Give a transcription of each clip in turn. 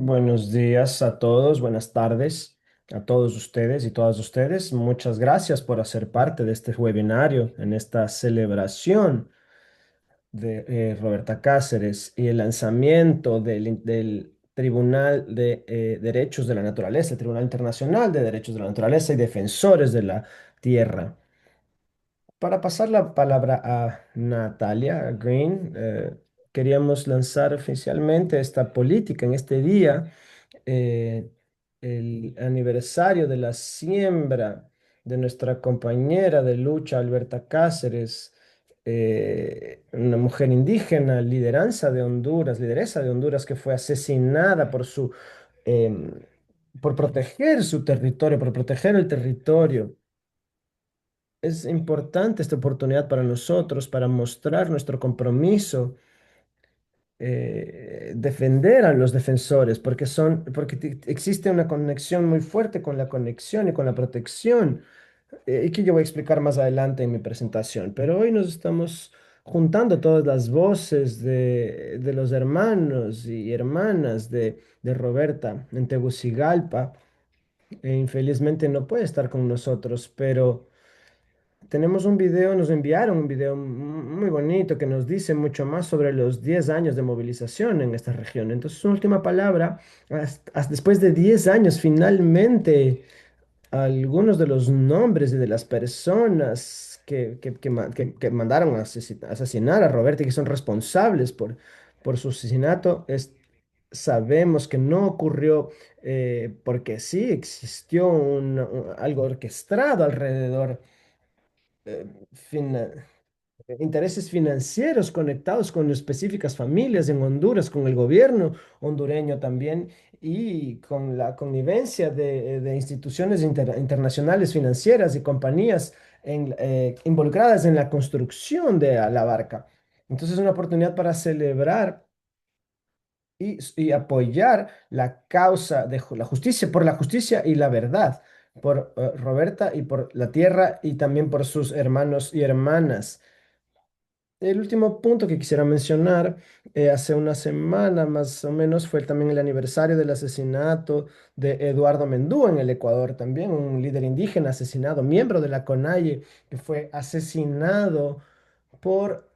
Buenos días a todos, buenas tardes a todos ustedes y todas ustedes. Muchas gracias por hacer parte de este webinario en esta celebración de Roberta Cáceres y el lanzamiento del Tribunal de Derechos de la Naturaleza, el Tribunal Internacional de Derechos de la Naturaleza y Defensores de la Tierra. Para pasar la palabra a Natalia Green, queríamos lanzar oficialmente esta política en este día, eh, el aniversario de la siembra de nuestra compañera de lucha, Alberta Cáceres, una mujer indígena, lideresa de Honduras, que fue asesinada em, por proteger su territorio, por proteger el territorio. Es importante esta oportunidad para nosotros, para mostrar nuestro compromiso, defender a los defensores, porque existe una conexión muy fuerte con la conexión y con la protección, y que yo voy a explicar más adelante en mi presentación. Pero hoy nos estamos juntando todas las voces de los hermanos y hermanas de Roberta en Tegucigalpa. Infelizmente no puede estar con nosotros, pero tenemos un video, nos enviaron un video muy bonito que nos dice mucho más sobre los 10 años de movilización en esta región. Entonces, su última palabra, después de 10 años, finalmente, algunos de los nombres de las personas que mandaron a asesinar a Roberto y que son responsables por su asesinato, sabemos que no ocurrió porque sí existió algo orquestado alrededor, eh, fina- intereses financieros conectados con específicas familias en Honduras, con el gobierno hondureño también y con la connivencia de instituciones internacionales financieras y compañías involucradas en la construcción de la barca. Entonces es una oportunidad para celebrar y apoyar la causa de la justicia, por la justicia y la verdad, por Roberta y por la tierra y también por sus hermanos y hermanas. El último punto que quisiera mencionar, hace una semana más o menos fue también el aniversario del asesinato de Eduardo Mendú en el Ecuador, también un líder indígena asesinado, miembro de la CONAIE, que fue asesinado por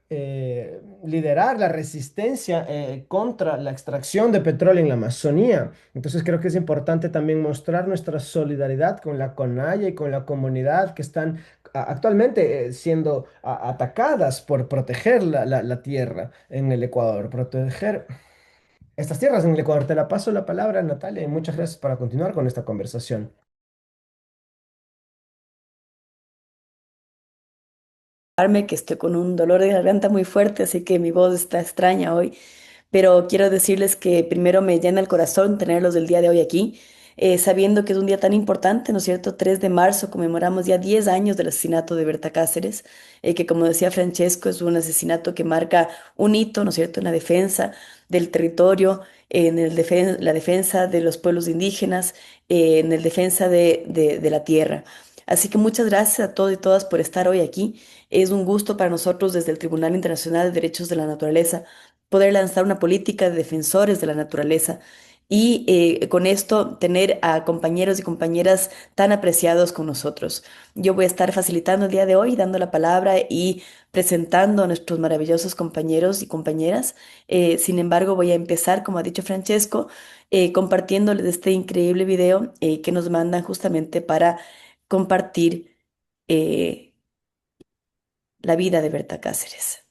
liderar la resistencia contra la extracción de petróleo en la Amazonía. Entonces creo que es importante también mostrar nuestra solidaridad con la CONAIE y con la comunidad que están actualmente siendo atacadas por proteger la tierra en el Ecuador, proteger estas tierras en el Ecuador. Te la paso la palabra, Natalia, y muchas gracias para continuar con esta conversación. Que estoy con un dolor de garganta muy fuerte, así que mi voz está extraña hoy, pero quiero decirles que primero me llena el corazón tenerlos del día de hoy aquí, sabiendo que es un día tan importante, ¿no es cierto? 3 de marzo conmemoramos ya 10 años del asesinato de Berta Cáceres, que como decía Francesco, es un asesinato que marca un hito, ¿no es cierto?, en la defensa del territorio, la defensa de los pueblos indígenas, en la defensa de la tierra. Así que muchas gracias a todos y todas por estar hoy aquí. Es un gusto para nosotros desde el Tribunal Internacional de Derechos de la Naturaleza poder lanzar una política de defensores de la naturaleza y con esto tener a compañeros y compañeras tan apreciados con nosotros. Yo voy a estar facilitando el día de hoy, dando la palabra y presentando a nuestros maravillosos compañeros y compañeras. Sin embargo, voy a empezar, como ha dicho Francesco, compartiéndoles este increíble video que nos mandan justamente para compartir la vida de Berta Cáceres.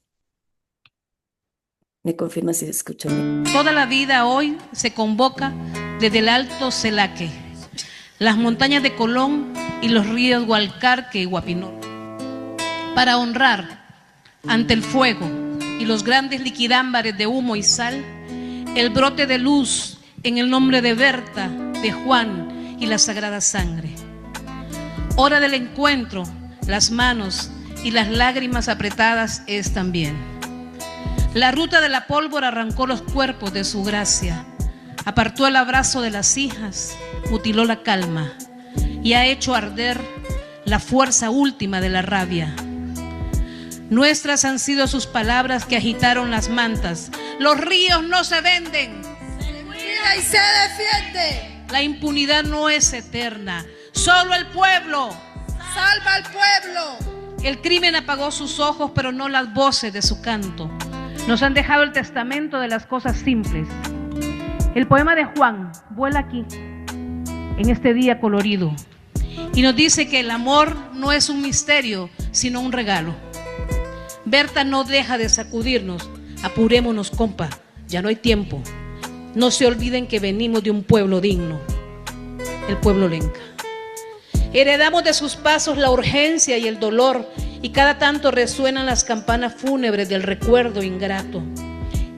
Me confirma si se escucha bien. Toda la vida hoy se convoca desde el Alto Celaque, las montañas de Colón y los ríos Gualcarque y Guapinol, para honrar ante el fuego y los grandes liquidámbares de humo y sal el brote de luz en el nombre de Berta, de Juan y la Sagrada Sangre. Hora del encuentro, las manos y las lágrimas apretadas es también. La ruta de la pólvora arrancó los cuerpos de su gracia, apartó el abrazo de las hijas, mutiló la calma y ha hecho arder la fuerza última de la rabia. Nuestras han sido sus palabras que agitaron las mantas. Los ríos no se venden. Se cuidan y se defiende. La impunidad no es eterna. Solo el pueblo salva al pueblo. El crimen apagó sus ojos, pero no las voces de su canto. Nos han dejado el testamento de las cosas simples. El poema de Juan vuela aquí, en este día colorido, y nos dice que el amor no es un misterio, sino un regalo. Berta no deja de sacudirnos. Apurémonos, compa, ya no hay tiempo. No se olviden que venimos de un pueblo digno, el pueblo lenca. Heredamos de sus pasos la urgencia y el dolor, y cada tanto resuenan las campanas fúnebres del recuerdo ingrato.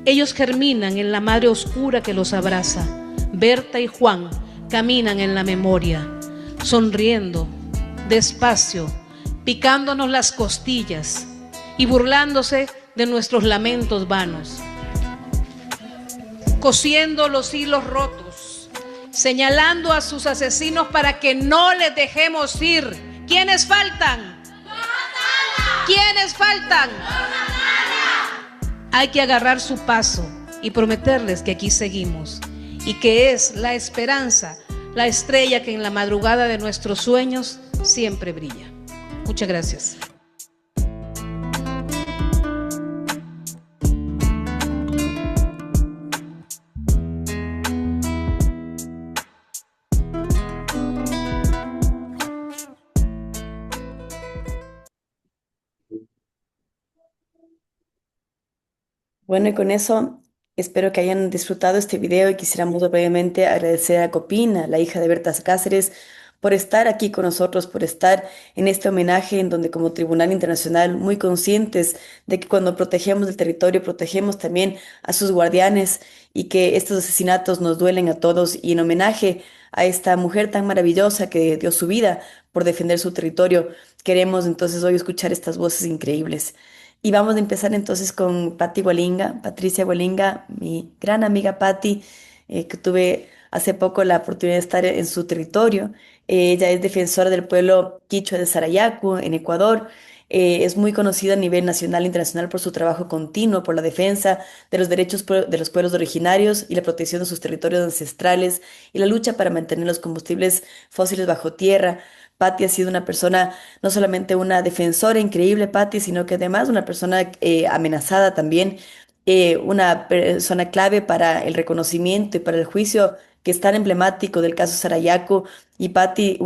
Ellos germinan en la madre oscura que los abraza. Berta y Juan caminan en la memoria, sonriendo, despacio, picándonos las costillas y burlándose de nuestros lamentos vanos, cosiendo los hilos rotos, señalando a sus asesinos para que no les dejemos ir. ¿Quiénes faltan? ¿Quiénes faltan? Hay que agarrar su paso y prometerles que aquí seguimos y que es la esperanza, la estrella que en la madrugada de nuestros sueños siempre brilla. Muchas gracias. Bueno, y con eso espero que hayan disfrutado este video y quisiéramos brevemente agradecer a Copina, la hija de Berta Cáceres, por estar aquí con nosotros, por estar en este homenaje en donde como Tribunal Internacional muy conscientes de que cuando protegemos el territorio protegemos también a sus guardianes y que estos asesinatos nos duelen a todos y en homenaje a esta mujer tan maravillosa que dio su vida por defender su territorio, queremos entonces hoy escuchar estas voces increíbles. Y vamos a empezar entonces con Patti Hualinga, Patricia Hualinga, mi gran amiga Patti, que tuve hace poco la oportunidad de estar en su territorio. Ella es defensora del pueblo quichua de Sarayaku, en Ecuador. Es muy conocida a nivel nacional e internacional por su trabajo continuo, por la defensa de los derechos de los pueblos originarios y la protección de sus territorios ancestrales y la lucha para mantener los combustibles fósiles bajo tierra. Patti ha sido una persona, no solamente una defensora increíble, Patti, sino que además una persona amenazada también, una persona clave para el reconocimiento y para el juicio que es tan emblemático del caso Sarayaku. Y Patti,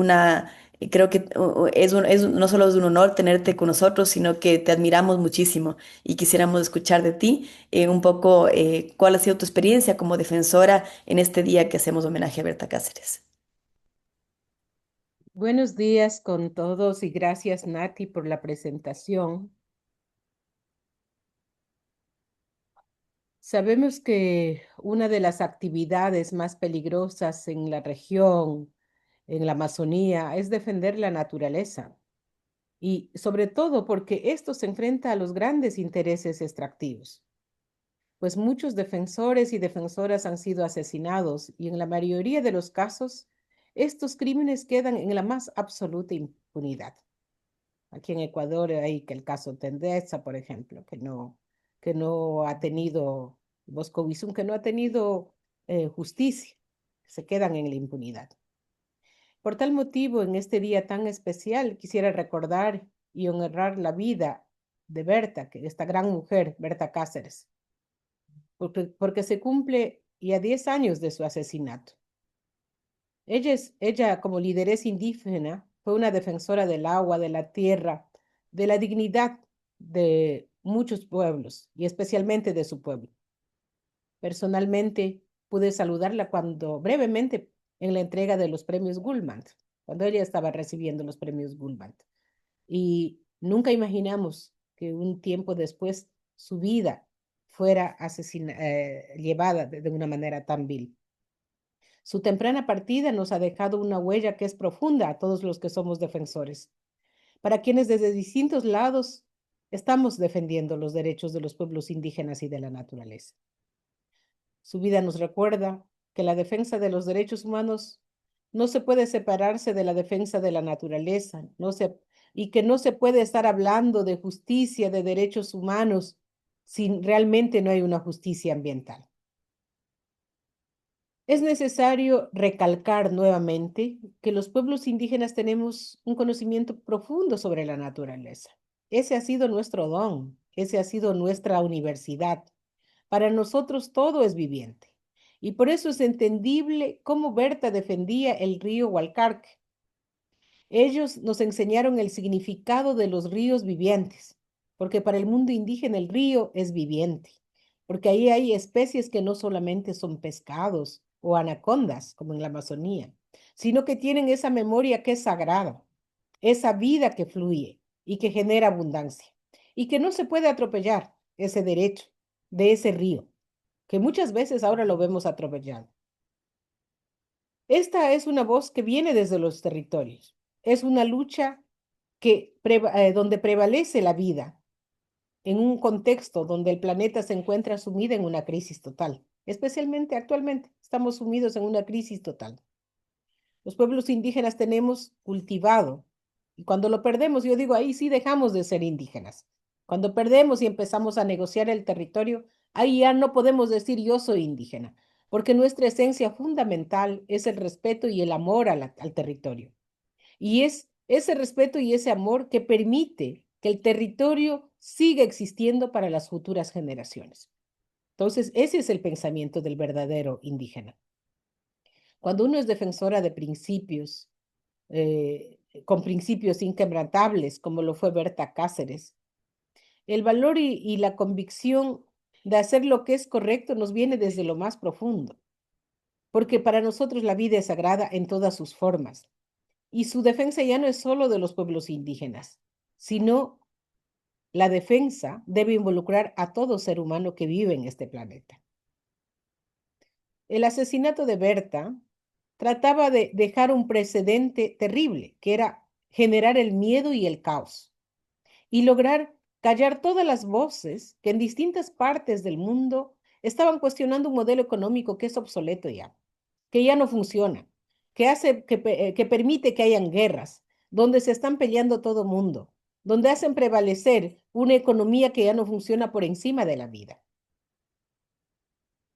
creo que no solo es un honor tenerte con nosotros, sino que te admiramos muchísimo y quisiéramos escuchar de ti un poco cuál ha sido tu experiencia como defensora en este día que hacemos homenaje a Berta Cáceres. Buenos días con todos y gracias Nati por la presentación. Sabemos que una de las actividades más peligrosas en la región, en la Amazonía, es defender la naturaleza y sobre todo porque esto se enfrenta a los grandes intereses extractivos. Pues muchos defensores y defensoras han sido asesinados y en la mayoría de los casos estos crímenes quedan en la más absoluta impunidad. Aquí en Ecuador hay que el caso Tendeza, por ejemplo, que no ha tenido, Bosco Bizum, que no ha tenido justicia, se quedan en la impunidad. Por tal motivo, en este día tan especial, quisiera recordar y honrar la vida de Berta, que esta gran mujer, Berta Cáceres, porque se cumple ya 10 años de su asesinato. Ella, como lideresa indígena, fue una defensora del agua, de la tierra, de la dignidad de muchos pueblos y especialmente de su pueblo. Personalmente pude saludarla brevemente en la entrega de los premios Gulmand, cuando ella estaba recibiendo los premios Gulmand. Y nunca imaginamos que un tiempo después su vida fuera llevada de una manera tan vil. Su temprana partida nos ha dejado una huella que es profunda a todos los que somos defensores, para quienes desde distintos lados estamos defendiendo los derechos de los pueblos indígenas y de la naturaleza. Su vida nos recuerda que la defensa de los derechos humanos no se puede separarse de la defensa de la naturaleza, y que no se puede estar hablando de justicia, de derechos humanos, si realmente no hay una justicia ambiental. Es necesario recalcar nuevamente que los pueblos indígenas tenemos un conocimiento profundo sobre la naturaleza. Ese ha sido nuestro don, ese ha sido nuestra universidad. Para nosotros todo es viviente. Y por eso es entendible cómo Berta defendía el río Hualcarque. Ellos nos enseñaron el significado de los ríos vivientes, porque para el mundo indígena el río es viviente, porque ahí hay especies que no solamente son pescados o anacondas, como en la Amazonía, sino que tienen esa memoria que es sagrada, esa vida que fluye y que genera abundancia, y que no se puede atropellar ese derecho de ese río, que muchas veces ahora lo vemos atropellado. Esta es una voz que viene desde los territorios. Es una lucha donde prevalece la vida en un contexto donde el planeta se encuentra sumido en una crisis total. Especialmente actualmente estamos sumidos en una crisis total. Los pueblos indígenas tenemos cultivado y cuando lo perdemos, yo digo, ahí sí dejamos de ser indígenas. Cuando perdemos y empezamos a negociar el territorio, ahí ya no podemos decir yo soy indígena, porque nuestra esencia fundamental es el respeto y el amor al territorio. Y es ese respeto y ese amor que permite que el territorio siga existiendo para las futuras generaciones. Entonces, ese es el pensamiento del verdadero indígena. Cuando uno es defensora de principios, con principios inquebrantables, como lo fue Berta Cáceres, el valor y la convicción de hacer lo que es correcto nos viene desde lo más profundo, porque para nosotros la vida es sagrada en todas sus formas. Y su defensa ya no es solo de los pueblos indígenas, sino la defensa debe involucrar a todo ser humano que vive en este planeta. El asesinato de Berta trataba de dejar un precedente terrible, que era generar el miedo y el caos, y lograr callar todas las voces que en distintas partes del mundo estaban cuestionando un modelo económico que es obsoleto ya, que ya no funciona, que permite que hayan guerras, donde se están peleando todo mundo, donde hacen prevalecer una economía que ya no funciona por encima de la vida.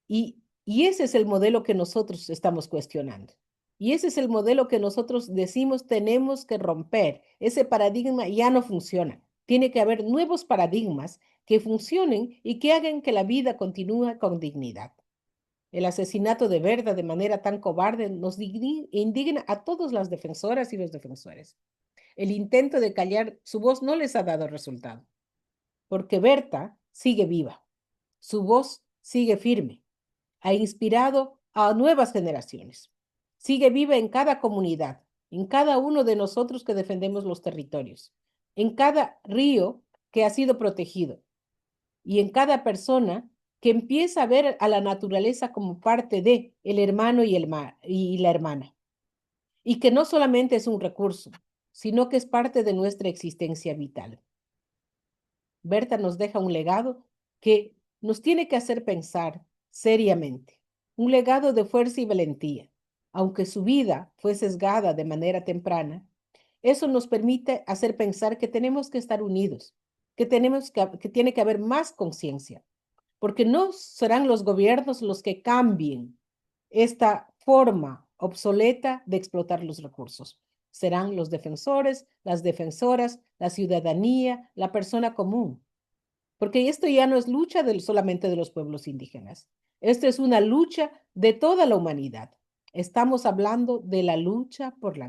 Y ese es el modelo que nosotros estamos cuestionando. Y ese es el modelo que nosotros decimos tenemos que romper. Ese paradigma ya no funciona. Tiene que haber nuevos paradigmas que funcionen y que hagan que la vida continúe con dignidad. El asesinato de Berta de manera tan cobarde nos indigna a todas las defensoras y los defensores. El intento de callar su voz no les ha dado resultado, porque Berta sigue viva, su voz sigue firme, ha inspirado a nuevas generaciones, sigue viva en cada comunidad, en cada uno de nosotros que defendemos los territorios, en cada río que ha sido protegido y en cada persona que empieza a ver a la naturaleza como parte de el hermano y la hermana. Y que no solamente es un recurso, sino que es parte de nuestra existencia vital. Berta nos deja un legado que nos tiene que hacer pensar seriamente, un legado de fuerza y valentía. Aunque su vida fue sesgada de manera temprana, eso nos permite hacer pensar que tenemos que estar unidos, que tiene que haber más conciencia, porque no serán los gobiernos los que cambien esta forma obsoleta de explotar los recursos. Serán los defensores, las defensoras, la ciudadanía, la persona común. Porque esto ya no es lucha solamente de los pueblos indígenas. Esto es una lucha de toda la humanidad. Estamos hablando de la lucha por la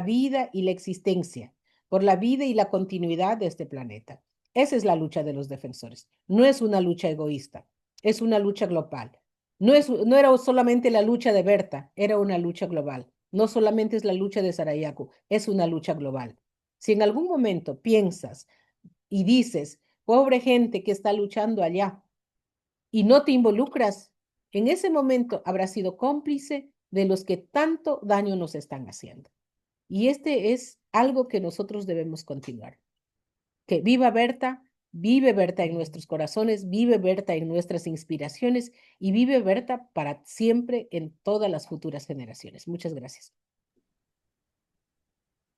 vida y la existencia, por la vida y la continuidad de este planeta. Esa es la lucha de los defensores. No es una lucha egoísta, es una lucha global. No era solamente la lucha de Berta, era una lucha global. No solamente es la lucha de Sarayaku, es una lucha global. Si en algún momento piensas y dices, pobre gente que está luchando allá, y no te involucras, en ese momento habrás sido cómplice de los que tanto daño nos están haciendo. Y este es algo que nosotros debemos continuar. Que vive Berta en nuestros corazones, vive Berta en nuestras inspiraciones y vive Berta para siempre en todas las futuras generaciones. Muchas gracias.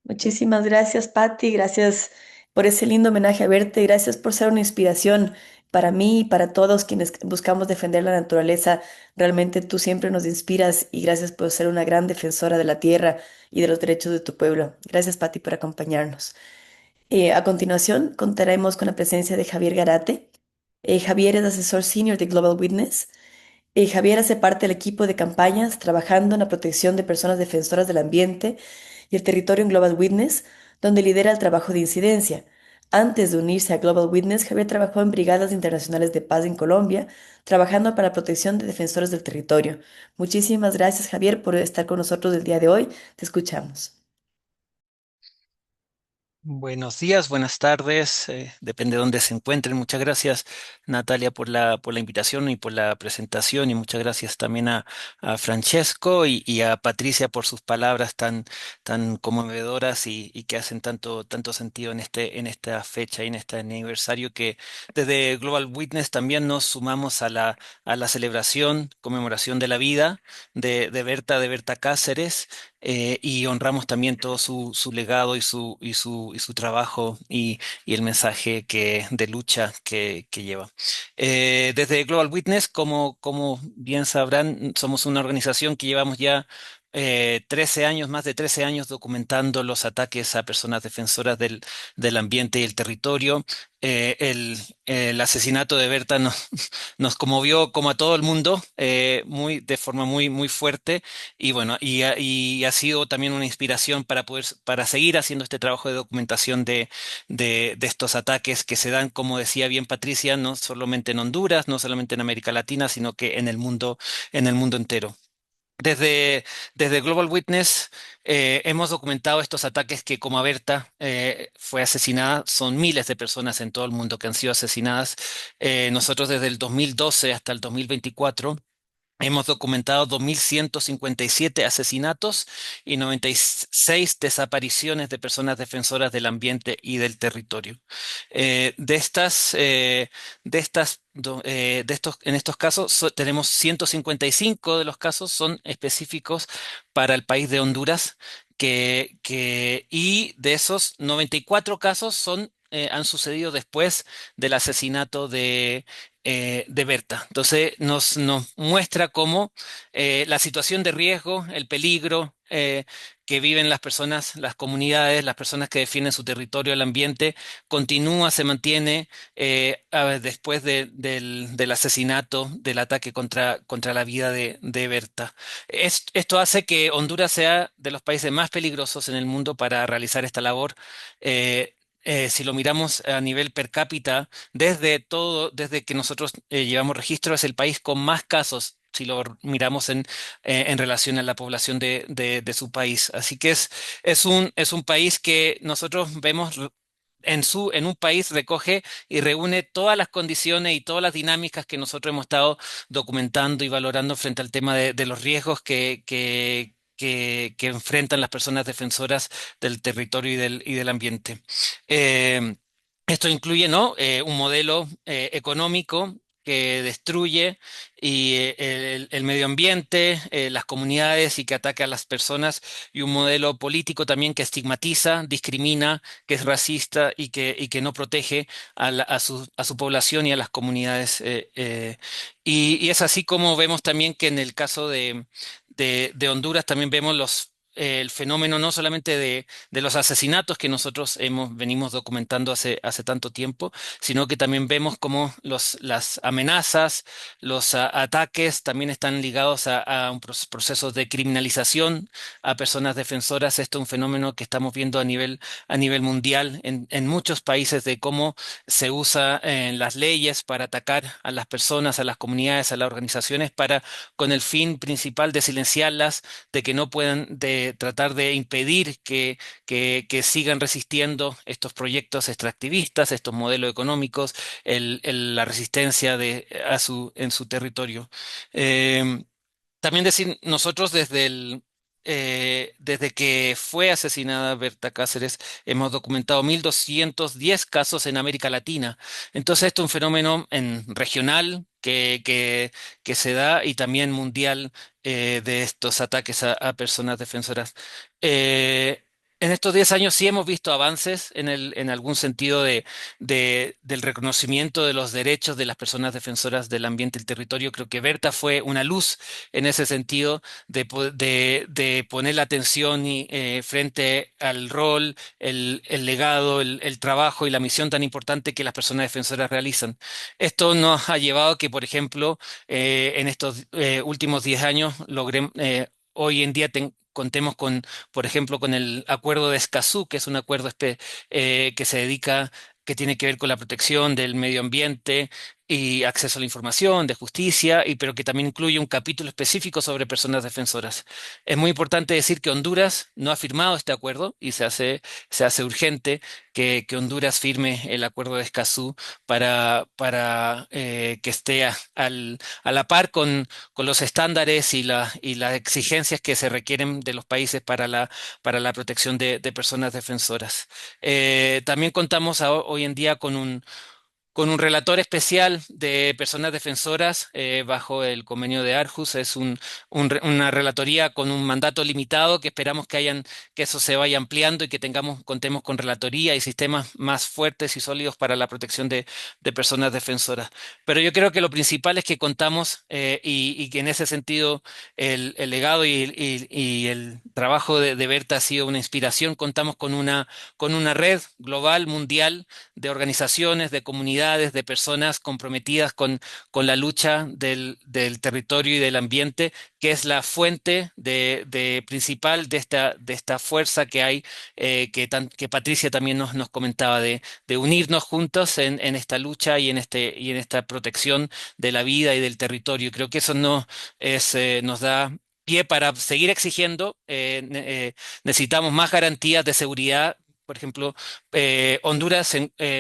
Muchísimas gracias, Patti. Gracias por ese lindo homenaje a verte. Gracias por ser una inspiración para mí y para todos quienes buscamos defender la naturaleza. Realmente tú siempre nos inspiras y gracias por ser una gran defensora de la tierra y de los derechos de tu pueblo. Gracias, Pati, por acompañarnos. A continuación, contaremos con la presencia de Javier Garate. Javier es asesor senior de Global Witness. Javier hace parte del equipo de campañas trabajando en la protección de personas defensoras del ambiente y el territorio en Global Witness, donde lidera el trabajo de incidencia. Antes de unirse a Global Witness, Javier trabajó en brigadas internacionales de paz en Colombia, trabajando para la protección de defensores del territorio. Muchísimas gracias, Javier, por estar con nosotros el día de hoy. Te escuchamos. Buenos días, buenas tardes, depende de dónde se encuentren. Muchas gracias, Natalia, por la invitación y por la presentación, y muchas gracias también a Francesco y a Patricia por sus palabras tan conmovedoras y que hacen tanto sentido en esta fecha y en este aniversario que desde Global Witness también nos sumamos a la celebración, conmemoración de la vida de Berta Cáceres, y honramos también todo su legado y su trabajo y el mensaje de lucha que lleva. Desde Global Witness, como bien sabrán, somos una organización que llevamos ya 13 años, más de 13 años documentando los ataques a personas defensoras del ambiente y el territorio. El asesinato de Berta nos conmovió como a todo el mundo, de forma muy fuerte. Y bueno, y ha sido también una inspiración para seguir haciendo este trabajo de documentación de estos ataques que se dan, como decía bien Patricia, no solamente en Honduras, no solamente en América Latina, sino que en el mundo entero. Desde Global Witness hemos documentado estos ataques que, como Berta fue asesinada, son miles de personas en todo el mundo que han sido asesinadas. Nosotros desde el 2012 hasta el 2024 hemos documentado 2.157 asesinatos y 96 desapariciones de personas defensoras del ambiente y del territorio. De estas, en estos casos, tenemos 155 de los casos son específicos para el país de Honduras, y de esos 94 casos han sucedido después del asesinato de Berta. Entonces nos muestra cómo la situación de riesgo, el peligro que viven las personas, las comunidades, las personas que defienden su territorio, el ambiente, continúa, se mantiene después del asesinato, del ataque contra la vida de Berta. Esto hace que Honduras sea de los países más peligrosos en el mundo para realizar esta labor. Si lo miramos a nivel per cápita, desde que nosotros llevamos registro, es el país con más casos, si lo miramos en relación a la población de su país. Así que es un país que nosotros vemos en un país recoge y reúne todas las condiciones y todas las dinámicas que nosotros hemos estado documentando y valorando frente al tema de los riesgos que enfrentan las personas defensoras del territorio y del ambiente. Eh, Esto incluye, ¿no? Un modelo económico que destruye el medio ambiente, las comunidades y que ataca a las personas, y un modelo político también que estigmatiza, discrimina, que es racista y que no protege a su población y a las comunidades. Y es así como vemos también que en el caso de Honduras también vemos el fenómeno no solamente de los asesinatos que nosotros venimos documentando hace tanto tiempo, sino que también vemos cómo las amenazas, los ataques también están ligados a un proceso de criminalización a personas defensoras. Esto es un fenómeno que estamos viendo a nivel mundial en muchos países, de cómo se usa en las leyes para atacar a las personas, a las comunidades, a las organizaciones, con el fin principal de silenciarlas, de que no puedan, de tratar de impedir que sigan resistiendo estos proyectos extractivistas, estos modelos económicos, la resistencia en su territorio. Em, También decir, nosotros desde que fue asesinada Berta Cáceres, hemos documentado 1.210 casos en América Latina. Entonces, esto es un fenómeno regional que se da, y también mundial, de estos ataques a personas defensoras. Eh, En estos 10 años sí hemos visto avances en algún sentido del reconocimiento de los derechos de las personas defensoras del ambiente y el territorio. Creo que Berta fue una luz en ese sentido de poner la atención frente al rol, el legado, el trabajo y la misión tan importante que las personas defensoras realizan. Esto nos ha llevado a que, por ejemplo, en estos últimos 10 años hoy en día contemos con, por ejemplo, con el acuerdo de Escazú, que es un acuerdo que se dedica, que tiene que ver con la protección del medio ambiente y acceso a la información, de justicia, pero que también incluye un capítulo específico sobre personas defensoras. Es muy importante decir que Honduras no ha firmado este acuerdo y se hace urgente que Honduras firme el acuerdo de Escazú para que esté a la par con los estándares y las exigencias que se requieren de los países para la protección de personas defensoras. También contamos hoy en día con un relator especial de personas defensoras bajo el convenio de Aarhus. Es una relatoría con un mandato limitado que esperamos que eso se vaya ampliando y que contemos con relatoría y sistemas más fuertes y sólidos para la protección de personas defensoras. Pero yo creo que lo principal es que contamos y que en ese sentido el legado y el trabajo de Berta ha sido una inspiración. Contamos con una red global, mundial de organizaciones, de comunidades, de personas comprometidas con la lucha del territorio y del ambiente, que es la fuente principal de esta fuerza que hay, que Patricia también nos comentaba, de unirnos juntos en esta lucha y en esta protección de la vida y del territorio. Creo que eso nos da pie para seguir exigiendo. Necesitamos más garantías de seguridad. Por ejemplo, Honduras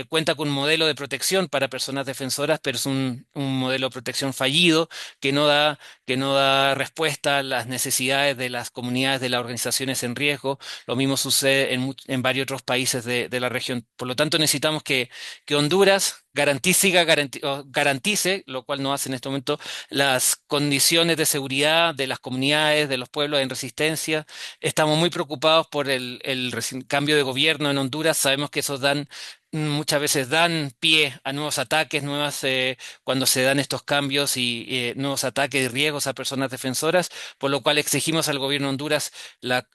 cuenta con un modelo de protección para personas defensoras, pero es un modelo de protección fallido que no da respuesta a las necesidades de las comunidades, de las organizaciones en riesgo. Lo mismo sucede en varios otros países de la región. Por lo tanto, necesitamos que Honduras garantice, lo cual no hace en este momento, las condiciones de seguridad de las comunidades, de los pueblos en resistencia. Estamos muy preocupados por el cambio de gobierno en Honduras. Sabemos que muchas veces dan pie a nuevos ataques, cuando se dan estos cambios y nuevos ataques y riesgos a personas defensoras, por lo cual exigimos al gobierno de Honduras la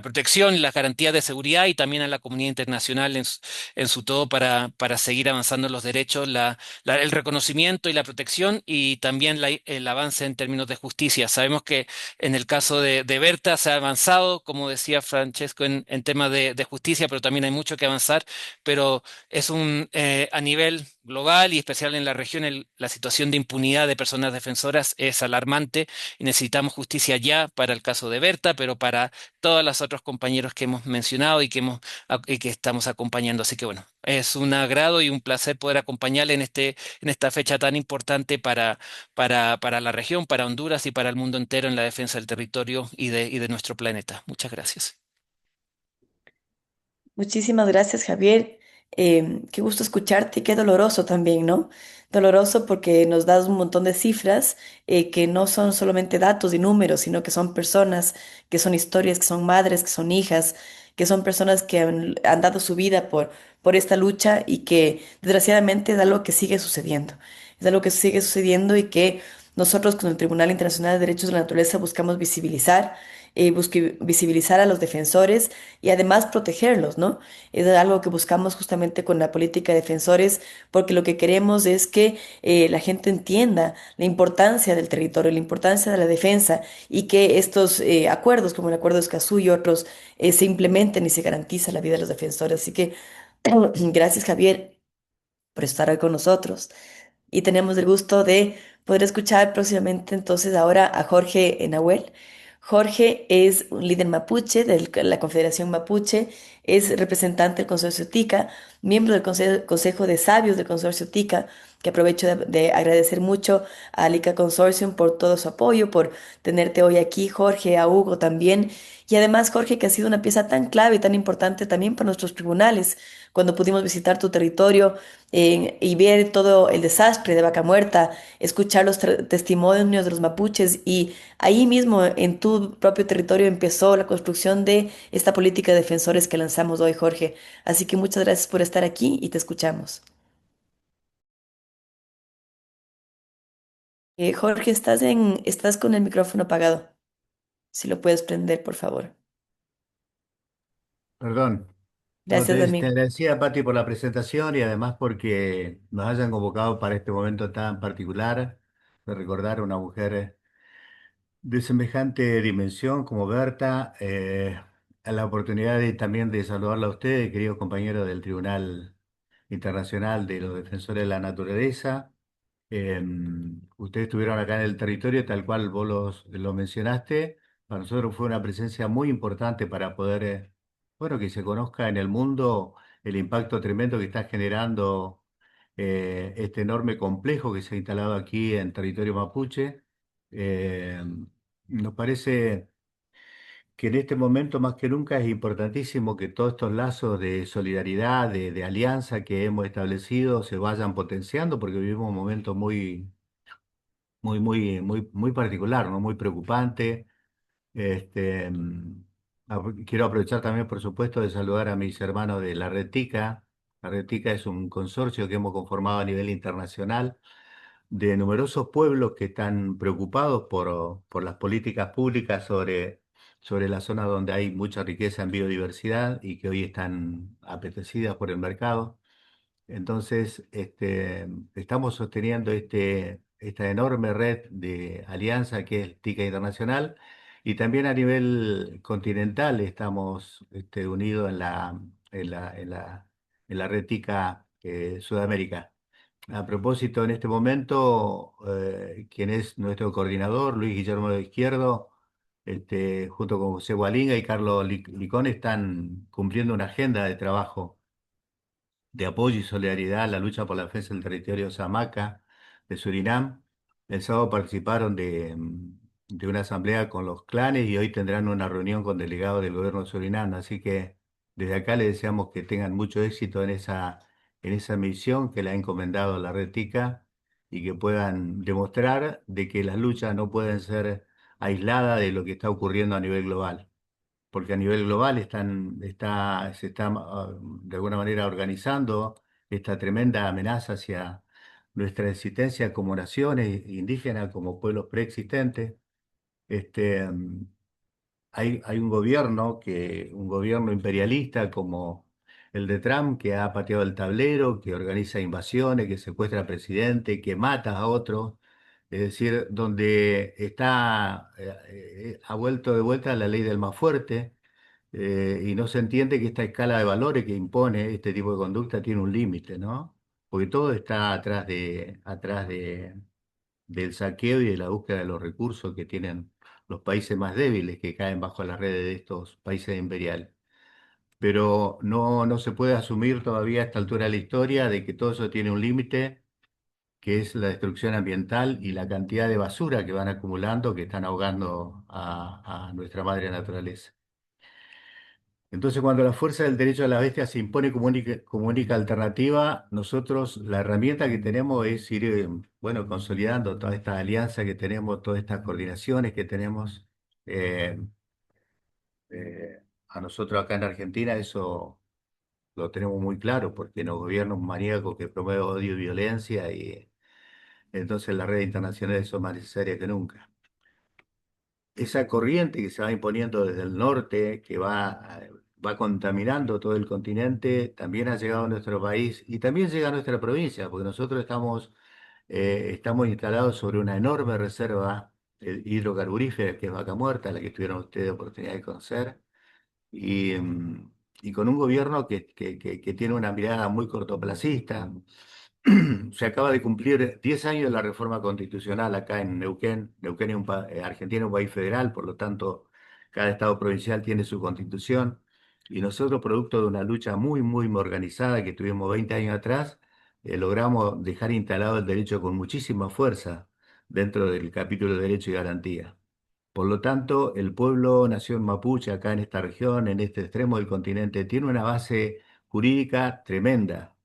protección y las garantías de seguridad y también a la comunidad internacional en su todo para seguir avanzando en los derechos, el reconocimiento y la protección y también el avance en términos de justicia. Sabemos que en el caso de Berta se ha avanzado, como decía Francesco, en temas de justicia, pero también hay mucho que avanzar, pero a nivel global y especial en la región, la situación de impunidad de personas defensoras es alarmante y necesitamos justicia ya para el caso de Berta, pero para todos los otros compañeros que hemos mencionado y que estamos acompañando. Así que bueno, es un agrado y un placer poder acompañarle en esta fecha tan importante para la región, para Honduras y para el mundo entero en la defensa del territorio y de nuestro planeta. Muchas gracias. Muchísimas gracias, Javier. Qué gusto escucharte y qué doloroso también, ¿no? Doloroso porque nos das un montón de cifras que no son solamente datos y números, sino que son personas, que son historias, que son madres, que son hijas, que son personas que han dado su vida por esta lucha y que desgraciadamente es algo que sigue sucediendo. Es algo que sigue sucediendo y que nosotros con el Tribunal Internacional de Derechos de la Naturaleza buscamos visibilizar, visibilizar a los defensores y además protegerlos, ¿no? Es algo que buscamos justamente con la política de defensores, porque lo que queremos es que la gente entienda la importancia del territorio, la importancia de la defensa y que estos acuerdos, como el Acuerdo de Escazú y otros, se implementen y se garantiza la vida de los defensores. Así que gracias, Javier, por estar hoy con nosotros. Y tenemos el gusto de poder escuchar próximamente entonces ahora a Jorge Nahuel. Jorge es un líder mapuche de la Confederación Mapuche, es representante del Consorcio TICA, miembro del Consejo de Sabios del Consorcio TICA, que aprovecho de agradecer mucho a Lica Consortium por todo su apoyo, por tenerte hoy aquí, Jorge, a Hugo también. Y además, Jorge, que ha sido una pieza tan clave y tan importante también para nuestros tribunales, cuando pudimos visitar tu territorio y ver todo el desastre de Vaca Muerta, escuchar los testimonios de los mapuches y ahí mismo en tu propio territorio empezó la construcción de esta política de defensores que lanzamos hoy, Jorge. Así que muchas gracias por estar aquí y te escuchamos. Jorge, estás con el micrófono apagado. Si lo puedes prender, por favor. Perdón. No, Gracias, te amigo. agradecía, Pati, por la presentación y además porque nos hayan convocado para este momento tan particular de recordar a una mujer de semejante dimensión como Berta. A la oportunidad también de saludarla a ustedes, queridos compañeros del Tribunal Internacional de los Defensores de la Naturaleza. Ustedes estuvieron acá en el territorio, tal cual vos lo mencionaste. Para nosotros fue una presencia muy importante para poder, bueno, que se conozca en el mundo el impacto tremendo que está generando este enorme complejo que se ha instalado aquí en territorio mapuche. Eh, Nos parece que en este momento más que nunca es importantísimo que todos estos lazos de solidaridad, de alianza que hemos establecido se vayan potenciando porque vivimos un momento muy particular, ¿no? Muy preocupante. Este, quiero aprovechar también, por supuesto, de saludar a mis hermanos de la Red TICA. La Red TICA es un consorcio que hemos conformado a nivel internacional de numerosos pueblos que están preocupados por las políticas públicas sobre las zonas donde hay mucha riqueza en biodiversidad y que hoy están apetecidas por el mercado. Entonces, estamos sosteniendo esta enorme red de alianza que es TICA Internacional y también a nivel continental estamos unidos en la red TICA Sudamérica. A propósito, en este momento, quien es nuestro coordinador, Luis Guillermo de Izquierdo, junto con José Gualinga y Carlos Licón, están cumpliendo una agenda de trabajo de apoyo y solidaridad a la lucha por la defensa del territorio Samaca de Surinam. El sábado participaron de una asamblea con los clanes y hoy tendrán una reunión con delegados del gobierno de Surinam. Así que desde acá les deseamos que tengan mucho éxito en esa misión que le ha encomendado la Red TICA y que puedan demostrar de que las luchas no pueden ser aisladas de lo que está ocurriendo a nivel global porque a nivel global se está de alguna manera organizando esta tremenda amenaza hacia nuestra existencia como naciones indígenas, como pueblos preexistentes. Este, mm, hay un gobierno imperialista como el de Trump, que ha pateado el tablero, que organiza invasiones, que secuestra a presidente, que mata a otros. Es decir, donde ha vuelto de vuelta la ley del más fuerte y no se entiende que esta escala de valores que impone este tipo de conducta tiene un límite, ¿no? Porque todo está del saqueo y de la búsqueda de los recursos que tienen los países más débiles que caen bajo las redes de estos países imperiales. Pero no se puede asumir todavía a esta altura de la historia de que todo eso tiene un límite, que es la destrucción ambiental y la cantidad de basura que van acumulando, que están ahogando a nuestra madre naturaleza. Entonces, cuando la fuerza del derecho de la bestia se impone como única alternativa, nosotros la herramienta que tenemos es ir, bueno, consolidando toda esta alianza que tenemos, todas estas coordinaciones que tenemos. Eh, a nosotros acá en Argentina eso lo tenemos muy claro, porque nos gobierna un maníaco que promueve odio y violencia y entonces las redes internacionales son más necesarias que nunca. Esa corriente que se va imponiendo desde el norte, va contaminando todo el continente, también ha llegado a nuestro país y también llega a nuestra provincia, porque nosotros estamos instalados sobre una enorme reserva hidrocarburífera que es Vaca Muerta, la que tuvieron ustedes oportunidad de conocer, y, y con un gobierno que tiene una mirada muy cortoplacista. Se acaba de cumplir 10 años de la reforma constitucional acá en Neuquén. Neuquén Argentina es un país federal, por lo tanto, cada estado provincial tiene su constitución. Y nosotros, producto de una lucha muy, muy organizada que tuvimos 20 años atrás, logramos dejar instalado el derecho con muchísima fuerza dentro del capítulo de Derecho y Garantía. Por lo tanto, el pueblo nación mapuche acá en esta región, en este extremo del continente, tiene una base jurídica tremenda.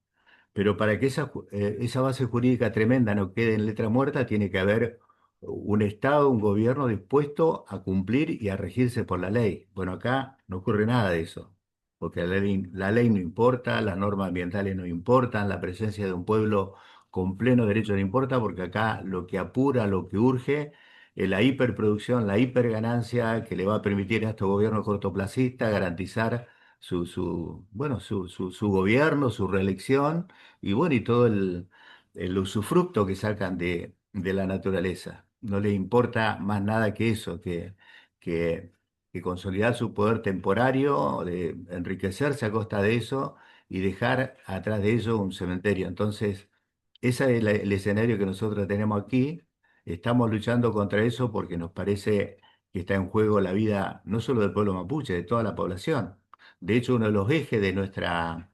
Pero para que esa base jurídica tremenda no quede en letra muerta, tiene que haber un Estado, un gobierno dispuesto a cumplir y a regirse por la ley. Bueno, acá no ocurre nada de eso, porque la ley no importa, las normas ambientales no importan, la presencia de un pueblo con pleno derecho no importa, porque acá lo que apura, lo que urge, es la hiperproducción, la hiperganancia que le va a permitir a estos gobiernos cortoplacistas garantizar bueno, su gobierno, su reelección y bueno, y todo el usufructo que sacan de la naturaleza. No les importa más nada que eso, que, que consolidar su poder temporario, de enriquecerse a costa de eso y dejar atrás de eso un cementerio. Entonces, ese es el escenario que nosotros tenemos aquí. Estamos luchando contra eso porque nos parece que está en juego la vida no solo del pueblo mapuche, de toda la población. De hecho, uno de los ejes de nuestra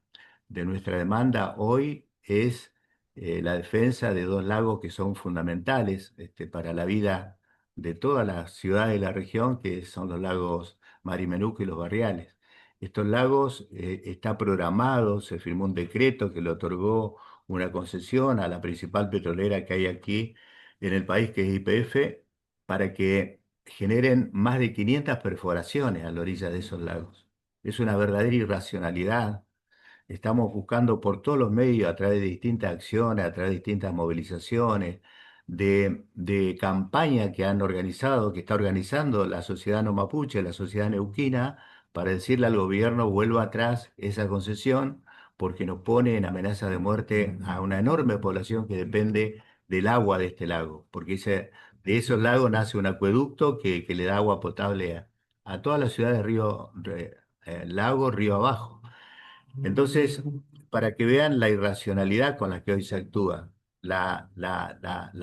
demanda hoy es la defensa de dos lagos que son fundamentales para la vida de todas las ciudades de la región, que son los lagos Marimenuco y Los Barriales. Estos lagos está programado, se firmó un decreto que le otorgó una concesión a la principal petrolera que hay aquí en el país, que es YPF, para que generen más de 500 perforaciones a la orilla de esos lagos. Es una verdadera irracionalidad. Estamos buscando por todos los medios, a través de distintas acciones, a través de distintas movilizaciones, de campañas que han organizado, que está organizando la sociedad no mapuche, la sociedad neuquina, para decirle al gobierno vuelva atrás esa concesión, porque nos pone en amenaza de muerte a una enorme población que depende del agua de este lago, porque de esos lagos nace un acueducto que le da agua potable a todas las ciudades de lago, río abajo. Entonces, para que vean la irracionalidad con la que hoy se actúa, la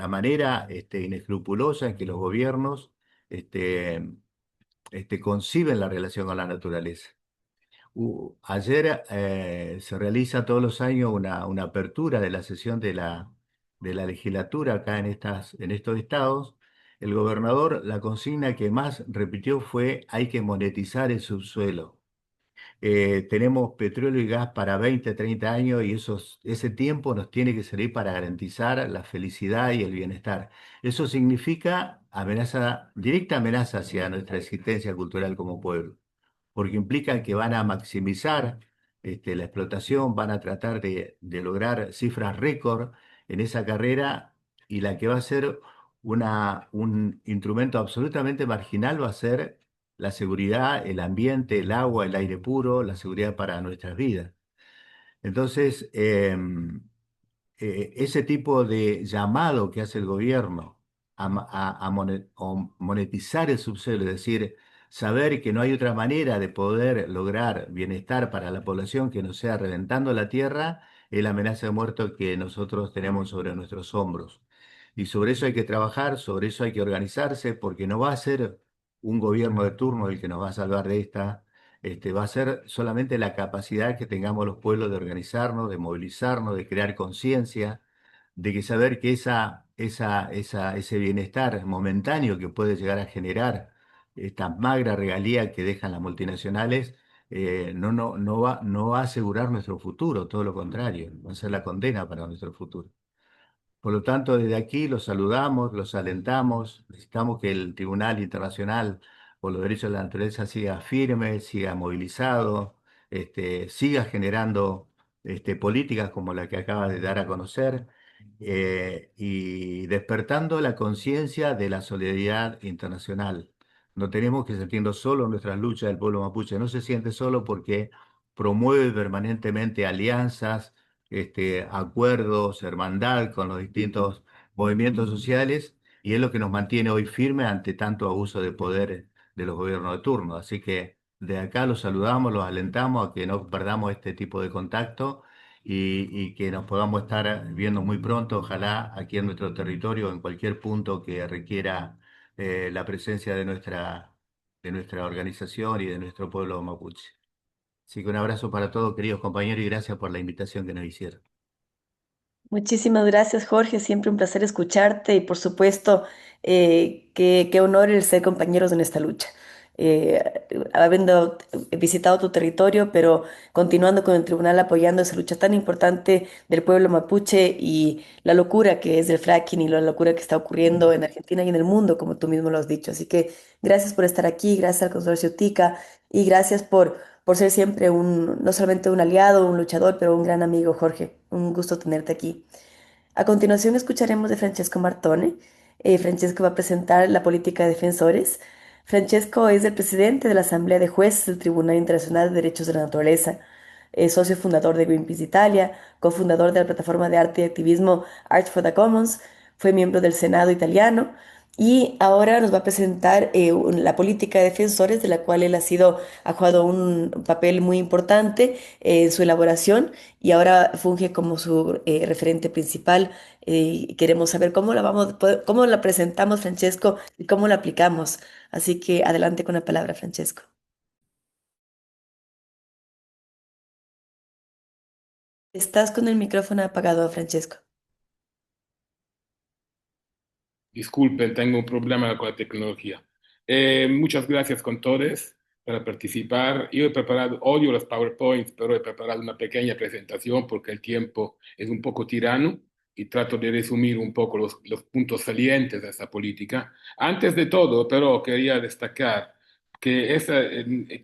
manera inescrupulosa en que los gobiernos este, conciben la relación con la naturaleza. Ayer se realiza todos los años una apertura de la sesión de la legislatura acá en estos estados. El gobernador, la consigna que más repitió fue: hay que monetizar el subsuelo. Tenemos petróleo y gas para 20, 30 años y ese tiempo nos tiene que servir para garantizar la felicidad y el bienestar. Eso significa directa amenaza hacia nuestra existencia cultural como pueblo, porque implican que van a maximizar la explotación, van a tratar de lograr cifras récord en esa carrera, y la que va a ser un instrumento absolutamente marginal va a ser la seguridad, el ambiente, el agua, el aire puro, la seguridad para nuestras vidas. Entonces, ese tipo de llamado que hace el gobierno a monetizar el subsuelo, es decir, saber que no hay otra manera de poder lograr bienestar para la población que no sea reventando la tierra, es la amenaza de muerte que nosotros tenemos sobre nuestros hombros. Y sobre eso hay que trabajar, sobre eso hay que organizarse, porque no va a ser un gobierno de turno el que nos va a salvar de esta. Va a ser solamente la capacidad que tengamos los pueblos de organizarnos, de movilizarnos, de crear conciencia, de que saber que ese bienestar momentáneo que puede llegar a generar esta magra regalía que dejan las multinacionales, no va a asegurar nuestro futuro, todo lo contrario, va a ser la condena para nuestro futuro. Por lo tanto, desde aquí los saludamos, los alentamos. Necesitamos que el Tribunal Internacional por los Derechos de la Naturaleza siga firme, siga movilizado, siga generando políticas como la que acaba de dar a conocer, y despertando la conciencia de la solidaridad internacional. No tenemos que sentirnos solos en nuestras luchas. Del pueblo mapuche no se siente solo porque promueve permanentemente alianzas, acuerdos, hermandad con los distintos movimientos sociales, y es lo que nos mantiene hoy firmes ante tanto abuso de poder de los gobiernos de turno. Así que de acá los saludamos, los alentamos a que no perdamos este tipo de contacto, y que nos podamos estar viendo muy pronto, ojalá aquí en nuestro territorio, en cualquier punto que requiera la presencia de nuestra organización y de nuestro pueblo mapuche. Así que un abrazo para todos, queridos compañeros, y gracias por la invitación que nos hicieron. Muchísimas gracias, Jorge. Siempre un placer escucharte y, por supuesto, qué honor el ser compañeros en esta lucha. Eh, Habiendo visitado tu territorio, pero continuando con el tribunal apoyando esa lucha tan importante del pueblo mapuche y la locura que es el fracking y la locura que está ocurriendo en Argentina y en el mundo, como tú mismo lo has dicho. Así que gracias por estar aquí, gracias al consorcio TICA y gracias por ser siempre no solamente un aliado, un luchador, pero un gran amigo, Jorge. Un gusto tenerte aquí. A continuación escucharemos de Francesco Martone. Francesco va a presentar la política de defensores. Francesco es el presidente de la Asamblea de Jueces del Tribunal Internacional de Derechos de la Naturaleza. Es socio fundador de Greenpeace Italia, cofundador de la plataforma de arte y activismo Art for the Commons, fue miembro del Senado italiano y ahora nos va a presentar la política de defensores de la cual él ha jugado un papel muy importante en su elaboración y ahora funge como su referente principal. Y queremos saber cómo la presentamos, Francesco, y cómo la aplicamos. Así que adelante con la palabra, Francesco. Estás con el micrófono apagado, Francesco. Disculpen, tengo un problema con la tecnología. Muchas gracias con todos para participar. Yo he preparado, odio los PowerPoints, pero he preparado una pequeña presentación porque el tiempo es un poco tirano y trato de resumir un poco los puntos salientes de esta política. Antes de todo, pero quería destacar que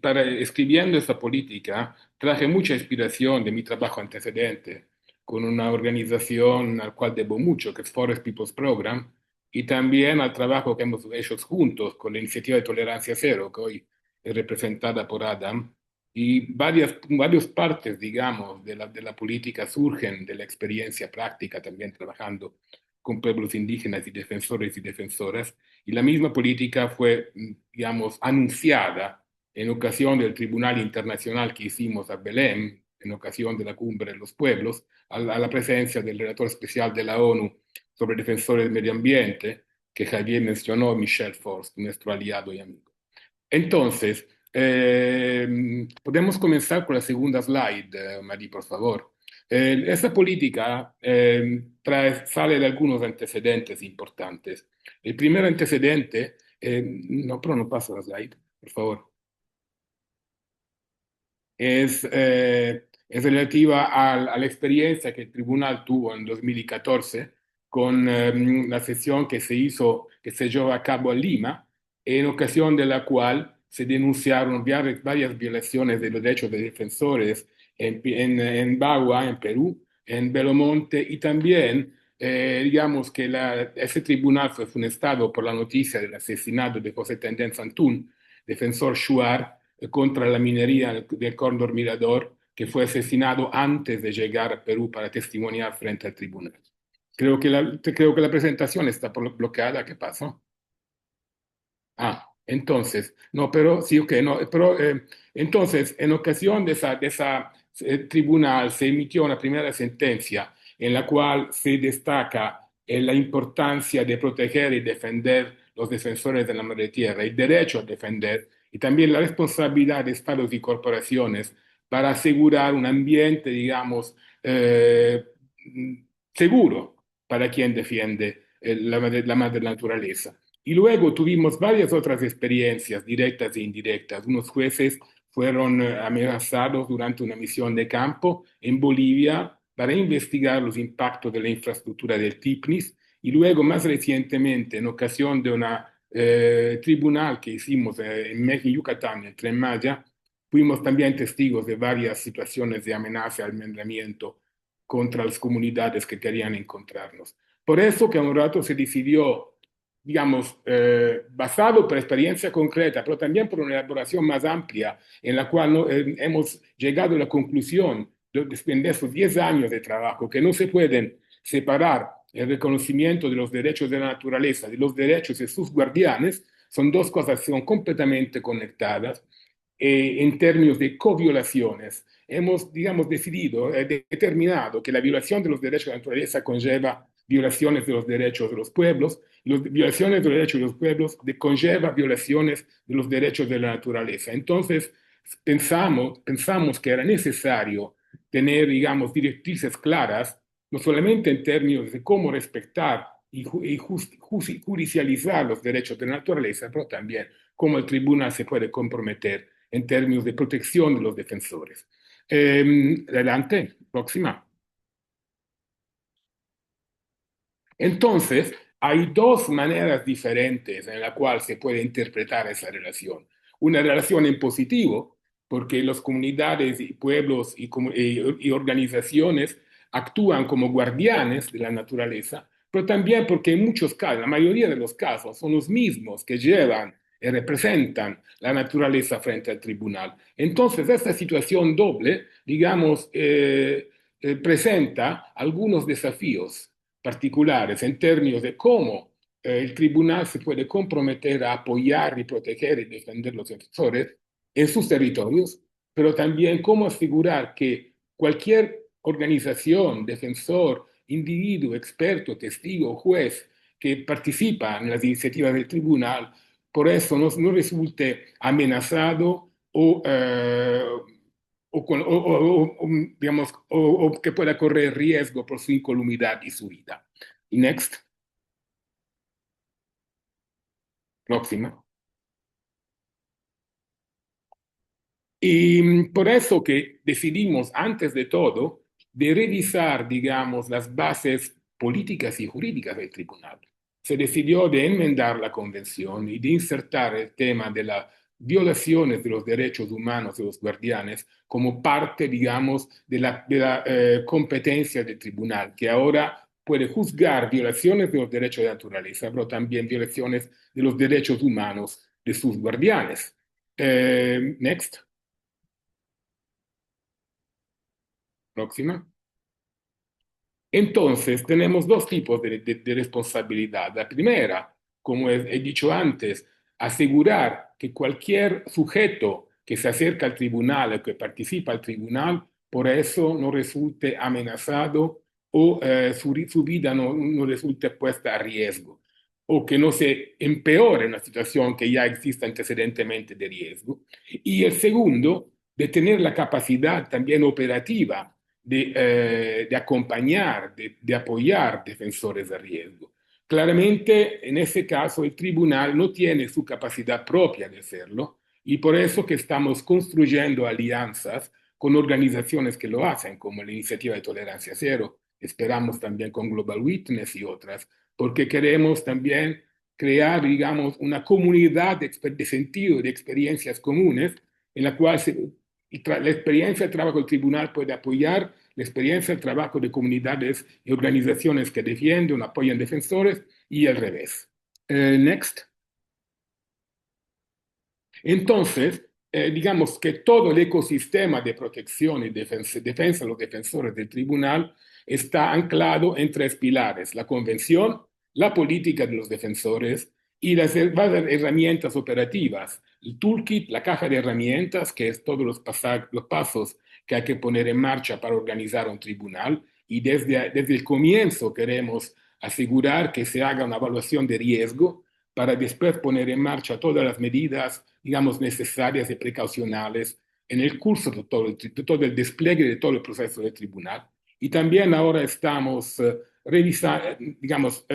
para escribiendo esta política traje mucha inspiración de mi trabajo antecedente con una organización al cual debo mucho, que es Forest People's Program, y también al trabajo que hemos hecho juntos con la iniciativa de Tolerancia Cero, que hoy es representada por Adam, y varias partes, digamos, de la política surgen de la experiencia práctica, también trabajando con pueblos indígenas y defensores y defensoras, y la misma política fue, digamos, anunciada en ocasión del Tribunal Internacional que hicimos a Belém, en ocasión de la Cumbre de los Pueblos, a la presencia del relator especial de la ONU sobre defensores del medio ambiente, que Javier mencionó, Michel Forst, nuestro aliado y amigo. Entonces, podemos comenzar con la segunda slide, Marí, por favor. Esta política sale de algunos antecedentes importantes. El primer antecedente, no, pero no pasa la slide, por favor. Es relativa a la experiencia que el tribunal tuvo en 2014 con la sesión que que se llevó a cabo en Lima, en ocasión de la cual se denunciaron varias violaciones de los derechos de defensores en Bagua, en Perú, en Belo Monte, y también, digamos que ese tribunal fue funestado por la noticia del asesinato de José Tendén Santún, defensor shuar, contra la minería del Cóndor Mirador, que fue asesinado antes de llegar a Perú para testimoniar frente al tribunal. Creo que la presentación está bloqueada. ¿Qué pasó? Ah, entonces, no, pero sí, ok, no, pero entonces, en ocasión de esa tribunal se emitió una primera sentencia en la cual se destaca la importancia de proteger y defender los defensores de la madre tierra, el derecho a defender y también la responsabilidad de estados y corporaciones para asegurar un ambiente, digamos, seguro para quien defiende la madre naturaleza. Y luego tuvimos varias otras experiencias directas e indirectas. Unos jueces fueron amenazados durante una misión de campo en Bolivia para investigar los impactos de la infraestructura del TIPNIS y luego más recientemente en ocasión de una tribunal que hicimos en México, Yucatán, en Tren Maya, fuimos también testigos de varias situaciones de amenaza al almendramiento contra las comunidades que querían encontrarnos. Por eso que a un rato se decidió, digamos, basado por experiencia concreta, pero también por una elaboración más amplia, en la cual hemos llegado a la conclusión, después de esos 10 años de trabajo, que no se pueden separar el reconocimiento de los derechos de la naturaleza de los derechos de sus guardianes, son dos cosas que son completamente conectadas en términos de coviolaciones. Hemos, digamos, determinado que la violación de los derechos de la naturaleza conlleva violaciones de los derechos de los pueblos, y las violaciones de los derechos de los pueblos conlleva violaciones de los derechos de la naturaleza. Entonces, pensamos que era necesario tener, digamos, directrices claras, no solamente en términos de cómo respetar y judicializar los derechos de la naturaleza, pero también cómo el tribunal se puede comprometer en términos de protección de los defensores. Adelante, próxima. Entonces, hay dos maneras diferentes en la cual se puede interpretar esa relación. Una relación en positivo, porque las comunidades y pueblos y organizaciones actúan como guardianes de la naturaleza, pero también porque en muchos casos, la mayoría de los casos, son los mismos que llevan y representan la naturaleza frente al tribunal. Entonces, esta situación doble, digamos, presenta algunos desafíos particulares en términos de cómo el tribunal se puede comprometer a apoyar y proteger y defender los defensores en sus territorios, pero también cómo asegurar que cualquier organización, defensor, individuo, experto, testigo, juez que participa en las iniciativas del tribunal, por eso no resulte amenazado digamos, o que pueda correr riesgo por su incolumidad y su vida. Y next, próxima. Y por eso que decidimos, antes de todo, de revisar, digamos, las bases políticas y jurídicas del tribunal. Se decidió de enmendar la convención y de insertar el tema de las violaciones de los derechos humanos de los guardianes como parte, digamos, de la competencia del tribunal, que ahora puede juzgar violaciones de los derechos de naturaleza, pero también violaciones de los derechos humanos de sus guardianes. Next. Próxima. Entonces, tenemos dos tipos de responsabilidad. La primera, como he dicho antes, asegurar que cualquier sujeto que se acerca al tribunal o que participa al tribunal, por eso no resulte amenazado o su vida no resulte puesta a riesgo, o que no se empeore una situación que ya existe antecedentemente de riesgo. Y el segundo, de tener la capacidad también operativa de acompañar, de apoyar defensores de riesgo. Claramente, en ese caso, el tribunal no tiene su capacidad propia de hacerlo y por eso que estamos construyendo alianzas con organizaciones que lo hacen, como la Iniciativa de Tolerancia Cero. Esperamos también con Global Witness y otras, porque queremos también crear, digamos, una comunidad de sentido, de experiencias comunes, en la cual la experiencia de trabajo del tribunal puede apoyar la experiencia de trabajo de comunidades y organizaciones que defienden o apoyan defensores y al revés. Next. Entonces, digamos que todo el ecosistema de protección y defensa de los defensores del tribunal está anclado en tres pilares: la convención, la política de los defensores y las herramientas operativas, el toolkit, la caja de herramientas, que es todos los pasos que hay que poner en marcha para organizar un tribunal. Y desde el comienzo queremos asegurar que se haga una evaluación de riesgo para después poner en marcha todas las medidas, digamos, necesarias y precaucionales en el curso de todo el despliegue de todo el proceso del tribunal. Y también ahora estamos digamos,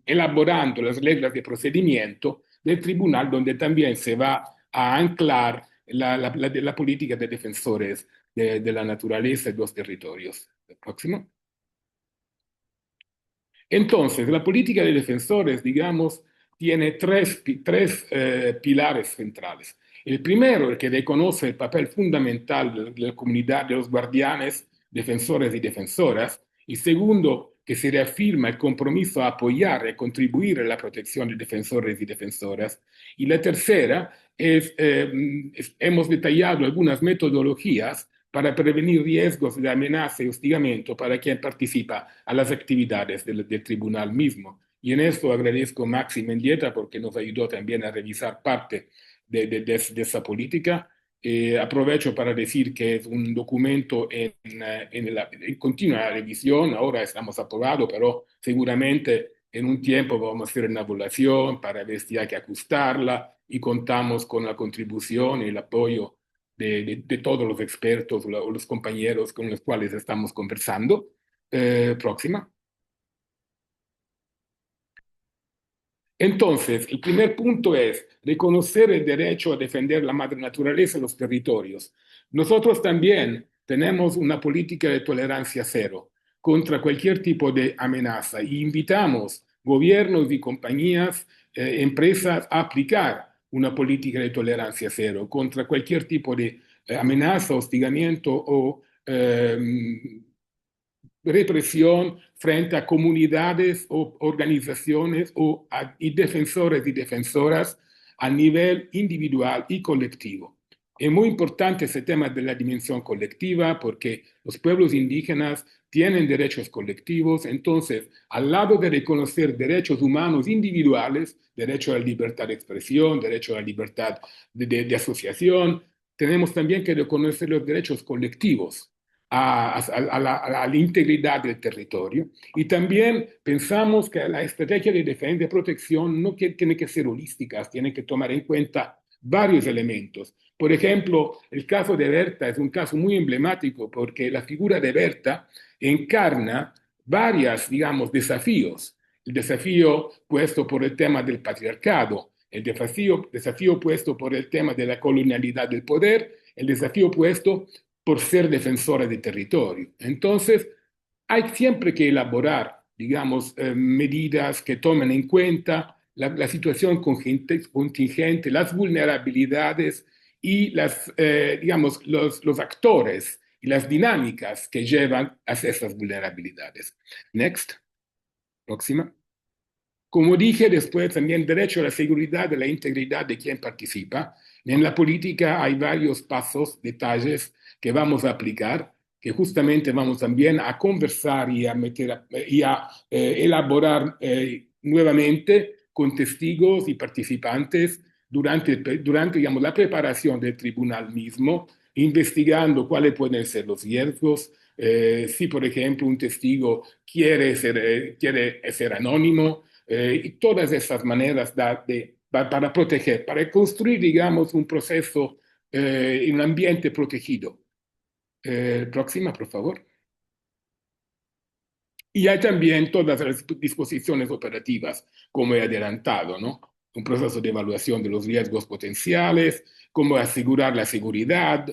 elaborando las reglas de procedimiento del tribunal, donde también se va a anclar la política de defensores de la naturaleza y de los territorios. El próximo. Entonces, la política de defensores, digamos, tiene tres pilares centrales. El primero, el que reconoce el papel fundamental de la comunidad de los guardianes, defensores y defensoras. Y segundo, que se reafirma el compromiso a apoyar y contribuir a la protección de defensores y defensoras. Y la tercera hemos detallado algunas metodologías para prevenir riesgos de amenaza y hostigamiento para quien participa a las actividades del tribunal mismo. Y en esto agradezco a Maxi Mendieta porque nos ayudó también a revisar parte de esa política. Aprovecho para decir que es un documento en continua revisión. Ahora estamos aprobados, pero seguramente en un tiempo vamos a hacer una evaluación para ver si hay que ajustarla y contamos con la contribución y el apoyo de todos los expertos o los compañeros con los cuales estamos conversando. Próxima. Entonces, el primer punto es reconocer el derecho a defender la madre naturaleza en los territorios. Nosotros también tenemos una política de tolerancia cero contra cualquier tipo de amenaza y invitamos gobiernos y compañías, empresas a aplicar una política de tolerancia cero contra cualquier tipo de amenaza, hostigamiento o represión frente a comunidades o organizaciones y defensores y defensoras a nivel individual y colectivo. Es muy importante ese tema de la dimensión colectiva porque los pueblos indígenas tienen derechos colectivos, entonces, al lado de reconocer derechos humanos individuales, derecho a la libertad de expresión, derecho a la libertad de asociación, tenemos también que reconocer los derechos colectivos a la integridad del territorio. Y también pensamos que la estrategia de defensa y protección no tiene que ser holística, tiene que tomar en cuenta varios elementos. Por ejemplo, el caso de Berta es un caso muy emblemático porque la figura de Berta encarna varios, digamos, desafíos. El desafío puesto por el tema del patriarcado, el desafío puesto por el tema de la colonialidad del poder, el desafío puesto por ser defensora de territorio. Entonces, hay siempre que elaborar, digamos, medidas que tomen en cuenta la situación contingente, las vulnerabilidades y digamos, los actores y las dinámicas que llevan a esas vulnerabilidades. Next, próxima. Como dije después, también derecho a la seguridad y la integridad de quien participa. En la política hay varios pasos, detalles que vamos a aplicar, que justamente vamos también a conversar y a elaborar nuevamente con testigos y participantes durante digamos, la preparación del tribunal mismo, investigando cuáles pueden ser los riesgos, si por ejemplo un testigo quiere ser anónimo, y todas esas maneras para proteger, para construir, digamos, un proceso en un ambiente protegido. Próxima, por favor. Y hay también todas las disposiciones operativas, como he adelantado, ¿no? Un proceso de evaluación de los riesgos potenciales, cómo asegurar la seguridad,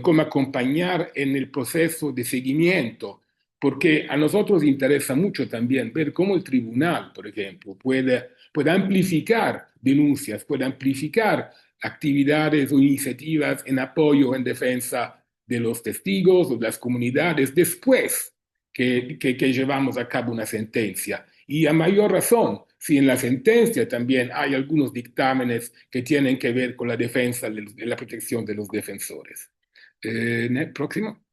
cómo acompañar en el proceso de seguimiento, porque a nosotros interesa mucho también ver cómo el tribunal, por ejemplo, puede amplificar denuncias, puede amplificar actividades o iniciativas en apoyo o en defensa de los testigos o de las comunidades después que llevamos a cabo una sentencia. Y a mayor razón, si en la sentencia también hay algunos dictámenes que tienen que ver con la defensa de la protección de los defensores. Próximo.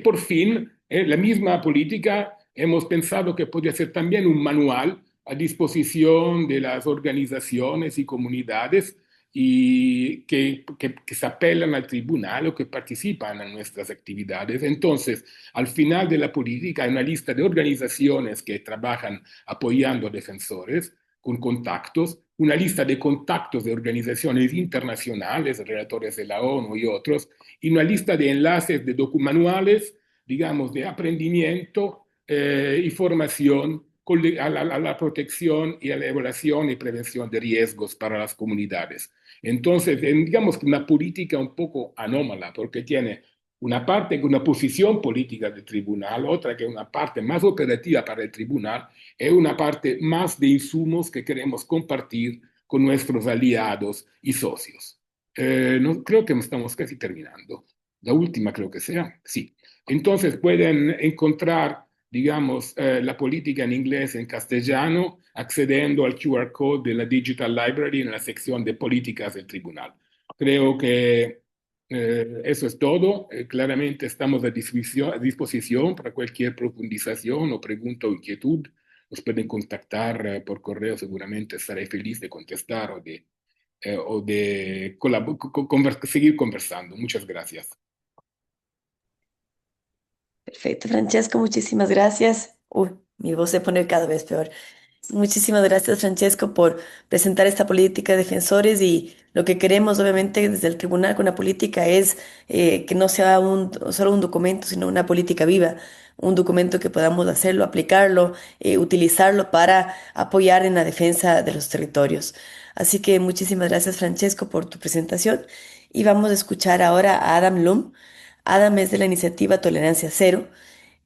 Por fin, la misma política hemos pensado que podría ser también un manual a disposición de las organizaciones y comunidades y que se apelan al tribunal o que participan en nuestras actividades. Entonces, al final de la política hay una lista de organizaciones que trabajan apoyando a defensores con contactos, una lista de contactos de organizaciones internacionales, relatores de la ONU y otros, y una lista de enlaces de manuales, digamos, de aprendimiento y formación a la protección y a la evaluación y prevención de riesgos para las comunidades. Entonces, digamos que una política un poco anómala, porque tiene una parte que una posición política del tribunal, otra que una parte más operativa para el tribunal, y una parte más de insumos que queremos compartir con nuestros aliados y socios. No, creo que estamos casi terminando. La última creo que sea, sí. Entonces pueden encontrar, digamos, la política en inglés, en castellano, accediendo al QR code de la Digital Library en la sección de políticas del tribunal. Creo que eso es todo. Claramente estamos a disposición para cualquier profundización o pregunta o inquietud. Nos pueden contactar por correo, seguramente estaré feliz de contestar o de seguir conversando. Muchas gracias. Perfecto, Francesco, muchísimas gracias. Uy, mi voz se pone cada vez peor. Muchísimas gracias, Francesco, por presentar esta política de defensores y lo que queremos, obviamente, desde el tribunal con la política es que no sea solo un documento, sino una política viva, un documento que podamos hacerlo, aplicarlo, utilizarlo para apoyar en la defensa de los territorios. Así que muchísimas gracias, Francesco, por tu presentación y vamos a escuchar ahora a Adam Lum. Adam es de la iniciativa Tolerancia Cero.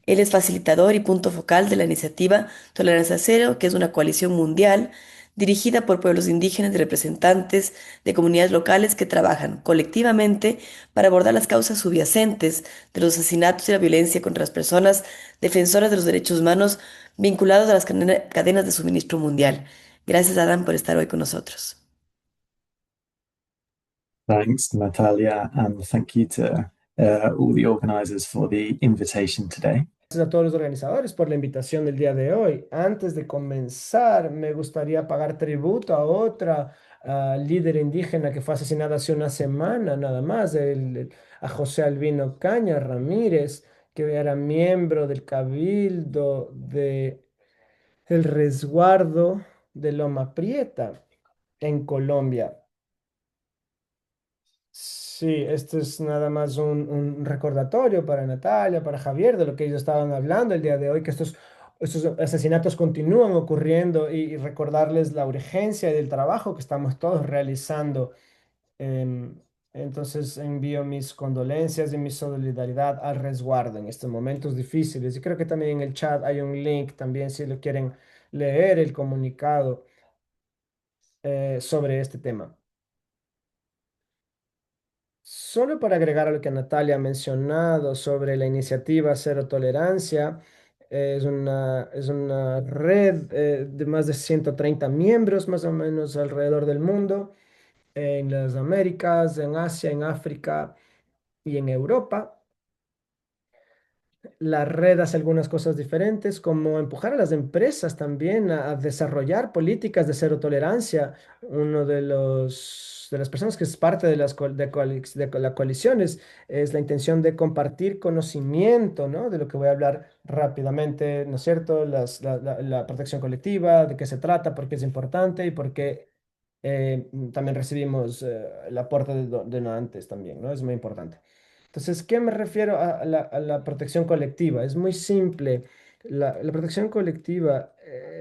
Él es facilitador y punto focal de la iniciativa Tolerancia Cero, que es una coalición mundial dirigida por pueblos indígenas y representantes de comunidades locales que trabajan colectivamente para abordar las causas subyacentes de los asesinatos y la violencia contra las personas defensoras de los derechos humanos vinculados a las cadenas de suministro mundial. Gracias, Adam, por estar hoy con nosotros. Thanks, Natalia, and thank you to all the organizers for the invitation today. Gracias a todos los organizadores por la invitación del día de hoy. Antes de comenzar, me gustaría pagar tributo a otra líder indígena que fue asesinada hace una semana, nada más, a José Albino Caña Ramírez, que era miembro del Cabildo de el resguardo de Loma Prieta en Colombia. Sí, esto es nada más un recordatorio para Natalia, para Javier, de lo que ellos estaban hablando el día de hoy, que estos asesinatos continúan ocurriendo y recordarles la urgencia del trabajo que estamos todos realizando. Em, entonces envío mis condolencias y mi solidaridad al resguardo en estos momentos difíciles. Y creo que también en el chat hay un link también si lo quieren leer el comunicado sobre este tema. Solo para agregar a lo que Natalia ha mencionado sobre la iniciativa Cero Tolerancia, es una red de más de 130 miembros más o menos alrededor del mundo, en las Américas, en Asia, en África y en Europa. La red hace algunas cosas diferentes, como empujar a las empresas también a desarrollar políticas de cero tolerancia. Uno de las personas que es parte de la coalición es la intención de compartir conocimiento, ¿no? De lo que voy a hablar rápidamente, ¿no es cierto? La protección colectiva, de qué se trata, por qué es importante y por qué también recibimos el aporte de donantes también, ¿no? Es muy importante. Entonces, ¿qué me refiero a la protección colectiva? Es muy simple. La protección colectiva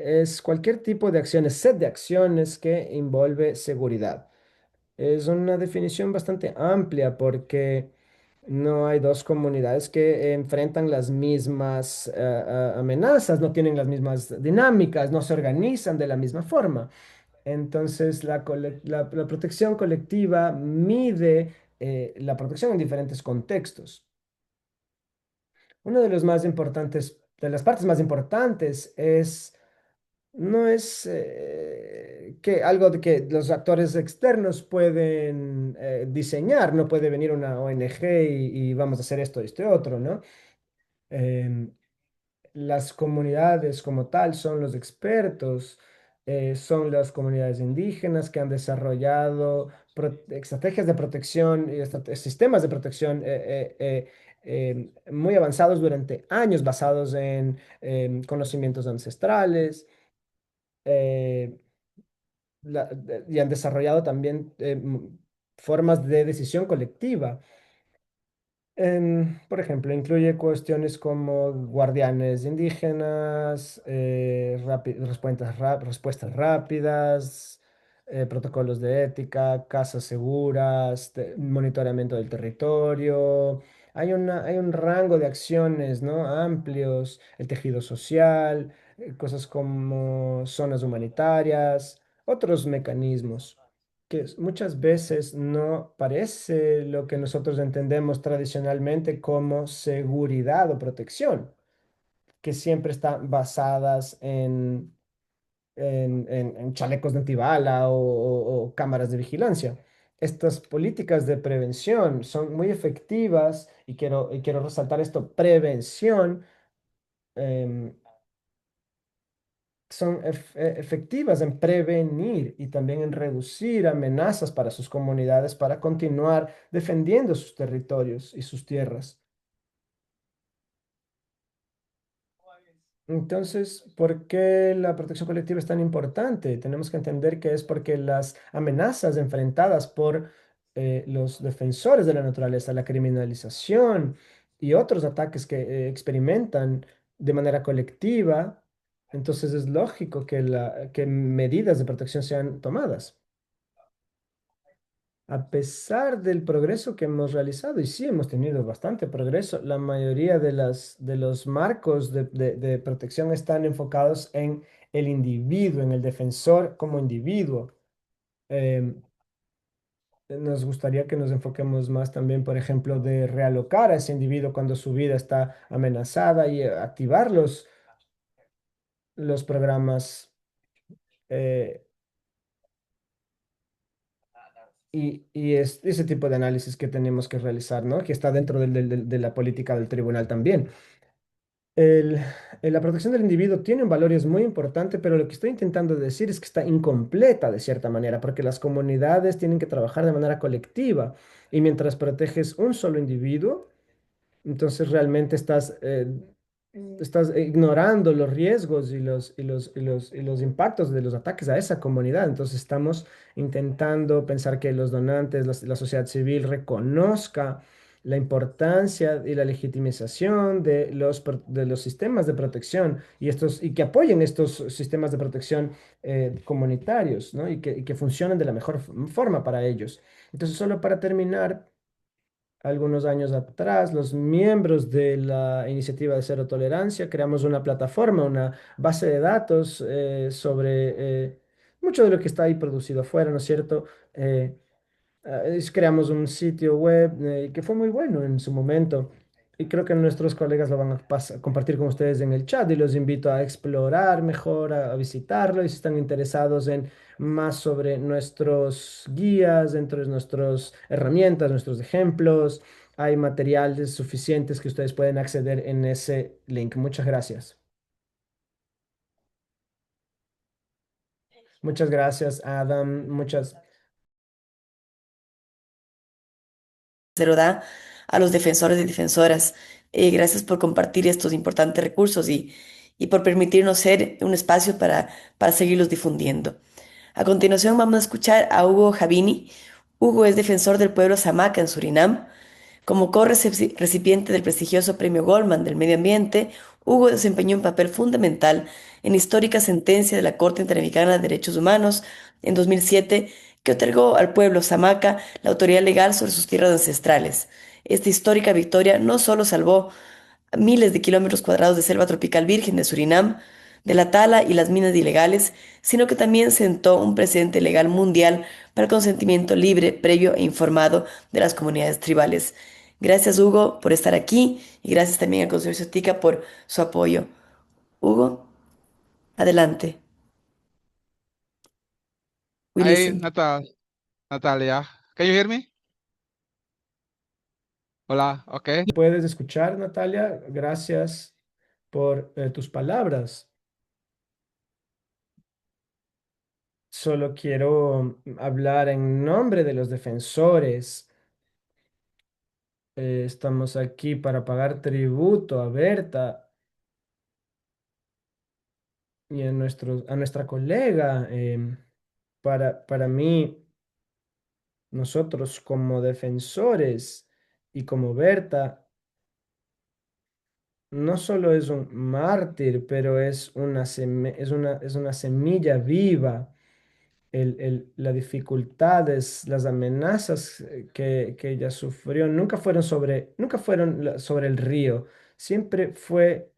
es cualquier tipo de acciones, set de acciones que involucre seguridad. Es una definición bastante amplia porque no hay dos comunidades que enfrentan las mismas amenazas, no tienen las mismas dinámicas, no se organizan de la misma forma. Entonces, la protección colectiva mide la protección en diferentes contextos. Uno de los más importantes, de las partes más importantes no es que algo de que los actores externos pueden diseñar, no puede venir una ONG y vamos a hacer esto, este otro, ¿no? Em, las comunidades como tal son los expertos, son las comunidades indígenas que han desarrollado estrategias de protección y sistemas de protección muy avanzados durante años basados en conocimientos ancestrales eh, y han desarrollado también formas de decisión colectiva. Por ejemplo, incluye cuestiones como guardianes indígenas, respuestas rápidas, protocolos de ética, casas seguras, monitoreamiento del territorio. Hay un rango de acciones, ¿no? Amplios, el tejido social, cosas como zonas humanitarias, otros mecanismos que muchas veces no parece lo que nosotros entendemos tradicionalmente como seguridad o protección, que siempre están basadas en chalecos de antibala o cámaras de vigilancia. Estas políticas de prevención son muy efectivas y quiero resaltar esto, prevención. em, son efectivas en prevenir y también en reducir amenazas para sus comunidades para continuar defendiendo sus territorios y sus tierras. Entonces, ¿por qué la protección colectiva es tan importante? Tenemos que entender que es porque las amenazas enfrentadas por los defensores de la naturaleza, la criminalización y otros ataques que experimentan de manera colectiva, entonces es lógico que medidas de protección sean tomadas. A pesar del progreso que hemos realizado, y sí hemos tenido bastante progreso, la mayoría de los marcos de protección están enfocados en el individuo, en el defensor como individuo. Em, Nos gustaría que nos enfoquemos más también, por ejemplo, de realocar a ese individuo cuando su vida está amenazada y activar los programas eh, y ese tipo de análisis que tenemos que realizar, ¿no? Que está dentro de la política del tribunal también. El- la protección del individuo tiene un valor y es muy importante, pero lo que estoy intentando decir es que está incompleta de cierta manera, porque las comunidades tienen que trabajar de manera colectiva y mientras proteges un solo individuo, entonces realmente estás ignorando los riesgos y los impactos de los ataques a esa comunidad. Entonces estamos intentando pensar que los donantes, la sociedad civil reconozca la importancia y la legitimización de los sistemas de protección y que apoyen estos sistemas de protección comunitarios, ¿no? Y que funcionen de la mejor forma para ellos. Entonces, solo para terminar, algunos años atrás, los miembros de la iniciativa de cero tolerancia creamos una plataforma, una base de datos mucho de lo que está ahí producido afuera, ¿no es cierto? Eh, Creamos un sitio web que fue muy bueno en su momento y creo que nuestros colegas lo van a compartir con ustedes en el chat y los invito a explorar mejor, a visitarlo y si están interesados en más sobre nuestros guías, dentro de nuestras herramientas, nuestros ejemplos, hay materiales suficientes que ustedes pueden acceder en ese link. Muchas gracias. Muchas gracias, Adam. Se lo da a los defensores y defensoras. Gracias por compartir estos importantes recursos y por permitirnos ser un espacio para seguirlos difundiendo. A continuación vamos a escuchar a Hugo Javini. Hugo es defensor del pueblo Samaca en Surinam. Como co-recipiente del prestigioso Premio Goldman del Medio Ambiente, Hugo desempeñó un papel fundamental en la histórica sentencia de la Corte Interamericana de Derechos Humanos en 2007 que otorgó al pueblo Samaca la autoridad legal sobre sus tierras ancestrales. Esta histórica victoria no solo salvó miles de kilómetros cuadrados de selva tropical virgen de Surinam, de la tala y las minas ilegales, sino que también sentó un precedente legal mundial para el consentimiento libre, previo e informado de las comunidades tribales. Gracias, Hugo, por estar aquí y gracias también al Consorcio TICA por su apoyo. Hugo, adelante. We Hi, listen. Natalia. Can you hear me? Hola, okay. ¿Puedes escuchar, Natalia? Gracias por tus palabras. Solo quiero hablar en nombre de los defensores. Estamos aquí para pagar tributo a Berta y a nuestra colega. Para mí, nosotros como defensores y como Berta, no solo es un mártir, pero es una semilla viva. Las dificultades, las amenazas que ella sufrió nunca fueron sobre el río, siempre fue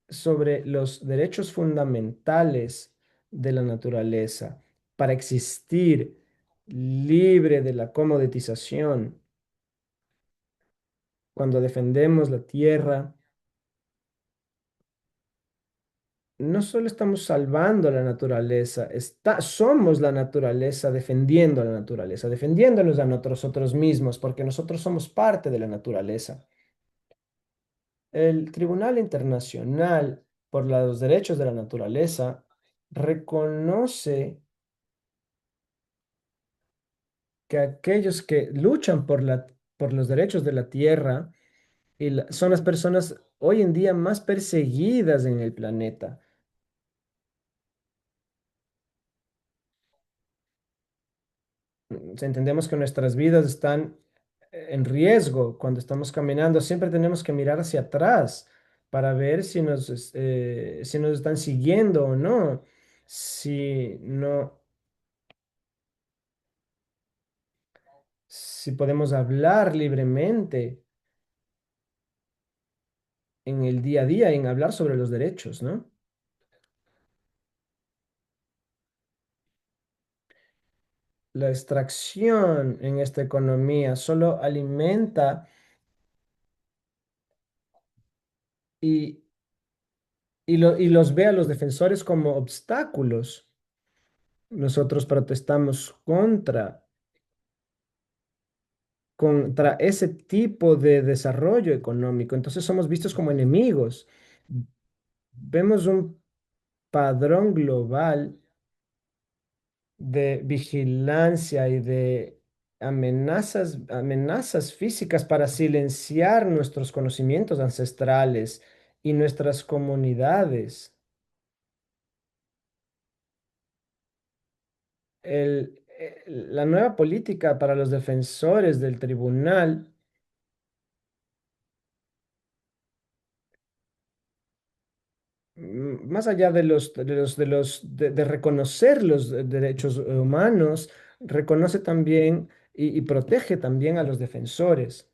sobre los derechos fundamentales de la naturaleza para existir libre de la comoditización. Cuando defendemos la tierra, no solo estamos salvando la naturaleza, somos la naturaleza, defendiéndonos a nosotros mismos, porque nosotros somos parte de la naturaleza. El Tribunal Internacional por los Derechos de la Naturaleza reconoce que aquellos que luchan por los derechos de la tierra y son las personas hoy en día más perseguidas en el planeta. Entendemos que nuestras vidas están en riesgo cuando estamos caminando. Siempre tenemos que mirar hacia atrás para ver si nos están siguiendo o no. Si no, si podemos hablar libremente en el día a día, en hablar sobre los derechos, ¿no? La extracción en esta economía solo alimenta y, y los ve a los defensores como obstáculos. Nosotros protestamos contra ese tipo de desarrollo económico. Entonces somos vistos como enemigos. Vemos un padrón global de vigilancia y de amenazas físicas para silenciar nuestros conocimientos ancestrales y nuestras comunidades. La nueva política para los defensores del tribunal, más allá de reconocer los derechos humanos, reconoce también y protege también a los defensores.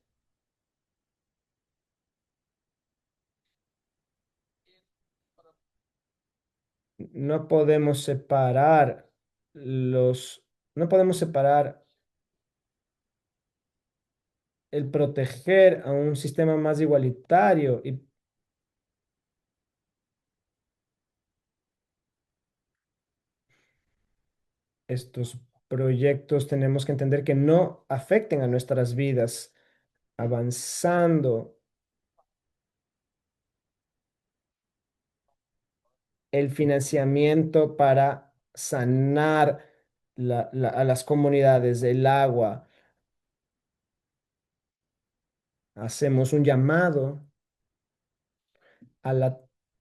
No podemos separar los, no podemos separar el proteger a un sistema más igualitario y estos proyectos tenemos que entender que no afecten a nuestras vidas, avanzando el financiamiento para sanar a las comunidades del agua. Hacemos un llamado a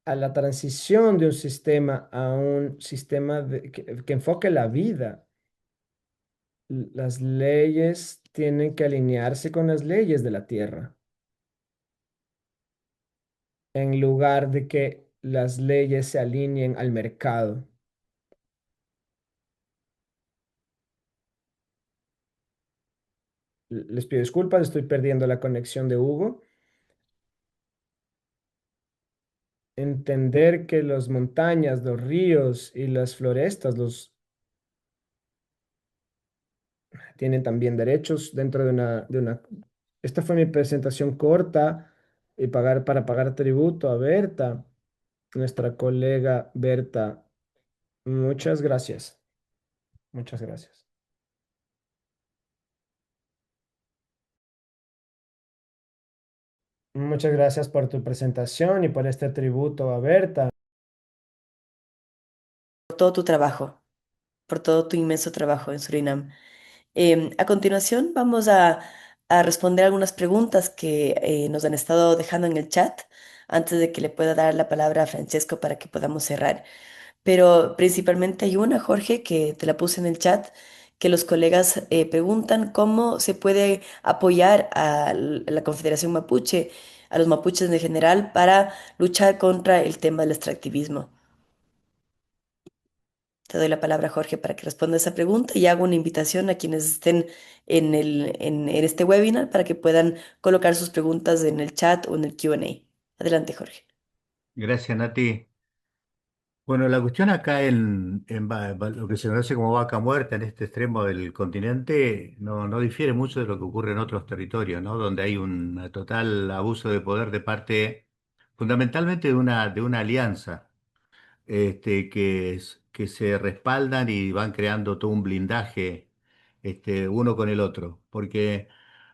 a la transición de un sistema a un sistema que enfoque la vida. Las leyes tienen que alinearse con las leyes de la tierra, en lugar de que las leyes se alineen al mercado. Les pido disculpas, estoy perdiendo la conexión de Hugo. Entender que las montañas, los ríos y las florestas tienen también derechos dentro de una. Esta fue mi presentación corta y para pagar tributo a Berta, nuestra colega Berta. Muchas gracias. Muchas gracias. Muchas gracias por tu presentación y por este tributo a Berta. Por todo tu trabajo, por todo tu inmenso trabajo en Surinam. A continuación, vamos a responder algunas preguntas que nos han estado dejando en el chat antes de que le pueda dar la palabra a Francesco para que podamos cerrar. Pero principalmente hay una, Jorge, que te la puse en el chat, que los colegas preguntan cómo se puede apoyar a la Confederación Mapuche, a los mapuches en general, para luchar contra el tema del extractivismo. Te doy la palabra, Jorge, para que responda esa pregunta y hago una invitación a quienes estén en este webinar para que puedan colocar sus preguntas en el chat o en el Q&A. Adelante, Jorge. Gracias, Nati. Bueno, la cuestión acá lo que se conoce como vaca muerta en este extremo del continente no difiere mucho de lo que ocurre en otros territorios, ¿no? Donde hay un total abuso de poder de parte, fundamentalmente de una alianza, que se respaldan y van creando todo un blindaje, uno con el otro. Porque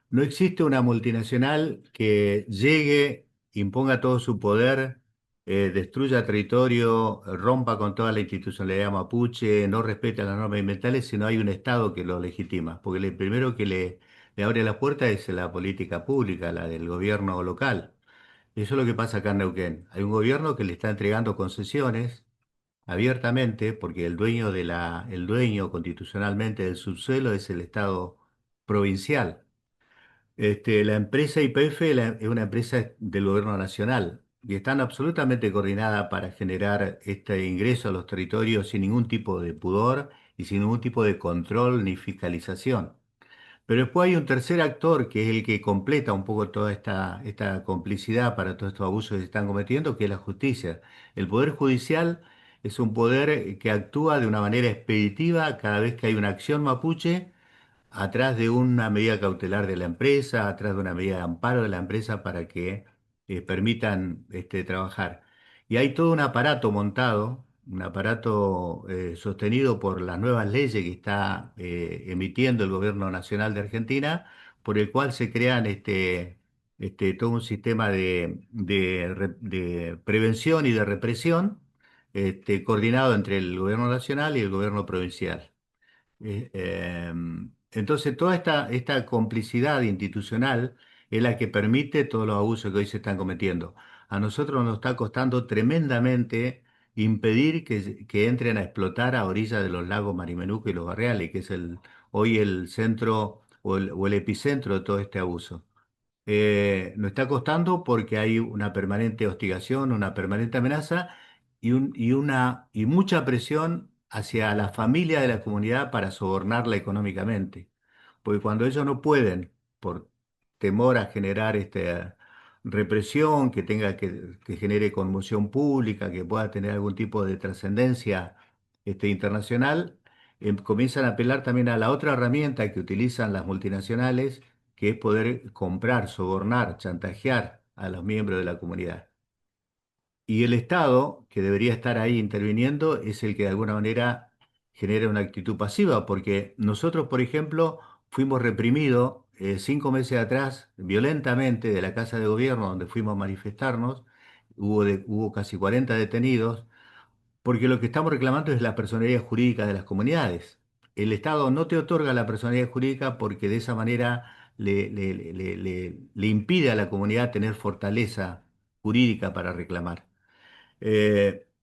no existe una multinacional que llegue, imponga todo su poder, destruya territorio, rompa con toda la institucionalidad mapuche, no respete las normas ambientales, sino hay un Estado que lo legitima. Porque el primero que le abre la puerta es la política pública, la del gobierno local. Eso es lo que pasa acá en Neuquén. Hay un gobierno que le está entregando concesiones abiertamente, porque el dueño constitucionalmente del subsuelo es el Estado provincial. La empresa YPF es una empresa del gobierno nacional y están absolutamente coordinada para generar este ingreso a los territorios sin ningún tipo de pudor y sin ningún tipo de control ni fiscalización. Pero después hay un tercer actor que es el que completa un poco toda esta complicidad para todos estos abusos que se están cometiendo, que es la justicia. El Poder Judicial es un poder que actúa de una manera expeditiva cada vez que hay una acción mapuche atrás de una medida cautelar de la empresa, atrás de una medida de amparo de la empresa para que permitan trabajar. Y hay todo un aparato montado, un aparato sostenido por las nuevas leyes que está emitiendo el Gobierno Nacional de Argentina, por el cual se crean todo un sistema de prevención y de represión coordinado entre el Gobierno Nacional y el Gobierno Provincial. Entonces, toda esta complicidad institucional es la que permite todos los abusos que hoy se están cometiendo. A nosotros nos está costando tremendamente impedir que entren a explotar a orillas de los lagos Marimenuco y Los Barriales, que es hoy el centro o el epicentro de todo este abuso. Nos está costando porque hay una permanente hostigación, una permanente amenaza y mucha presión hacia la familia de la comunidad para sobornarla económicamente. Porque cuando ellos no pueden, por temor a generar esta represión, que genere conmoción pública, que pueda tener algún tipo de trascendencia internacional, comienzan a apelar también a la otra herramienta que utilizan las multinacionales, que es poder comprar, sobornar, chantajear a los miembros de la comunidad. Y el Estado, que debería estar ahí interviniendo, es el que de alguna manera genera una actitud pasiva, porque nosotros, por ejemplo, fuimos reprimidos 5 meses atrás violentamente de la Casa de Gobierno donde fuimos a manifestarnos, hubo casi 40 detenidos, porque lo que estamos reclamando es la personalidad jurídica de las comunidades. El Estado no te otorga la personalidad jurídica porque de esa manera le impide a la comunidad tener fortaleza jurídica para reclamar.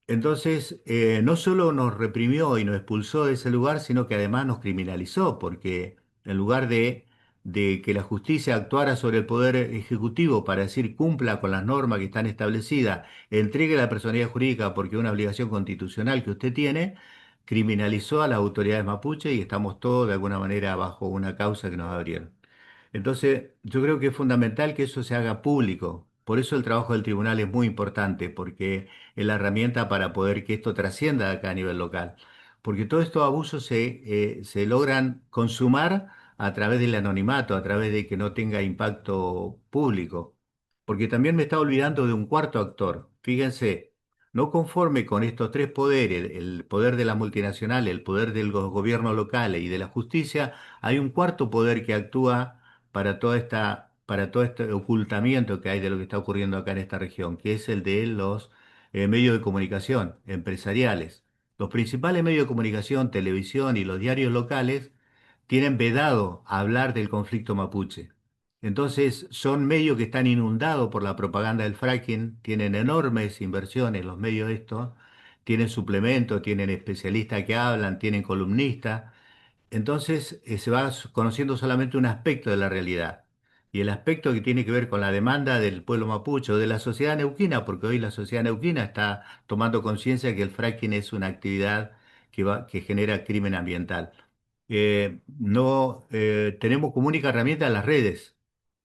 Entonces, no solo nos reprimió y nos expulsó de ese lugar, sino que además nos criminalizó, porque en lugar de que la justicia actuara sobre el poder ejecutivo para decir cumpla con las normas que están establecidas, entregue la personalidad jurídica porque es una obligación constitucional que usted tiene, criminalizó a las autoridades mapuche y estamos todos de alguna manera bajo una causa que nos abrieron. Entonces, yo creo que es fundamental que eso se haga público. Por eso el trabajo del tribunal es muy importante, porque es la herramienta para poder que esto trascienda acá a nivel local. Porque todos estos abusos se logran consumar a través del anonimato, a través de que no tenga impacto público. Porque también me está olvidando de un cuarto actor. Fíjense, no conforme con estos tres poderes, el poder de la multinacional, el poder de los gobiernos locales y de la justicia, hay un cuarto poder que actúa para todo este ocultamiento que hay de lo que está ocurriendo acá en esta región, que es el de los medios de comunicación empresariales. Los principales medios de comunicación, televisión y los diarios locales tienen vedado hablar del conflicto mapuche. Entonces, son medios que están inundados por la propaganda del fracking, tienen enormes inversiones los medios estos, tienen suplementos, tienen especialistas que hablan, tienen columnistas. Entonces se va conociendo solamente un aspecto de la realidad. Y el aspecto que tiene que ver con la demanda del pueblo mapuche o de la sociedad neuquina, porque hoy la sociedad neuquina está tomando conciencia de que el fracking es una actividad que genera crimen ambiental. No tenemos como única herramienta las redes,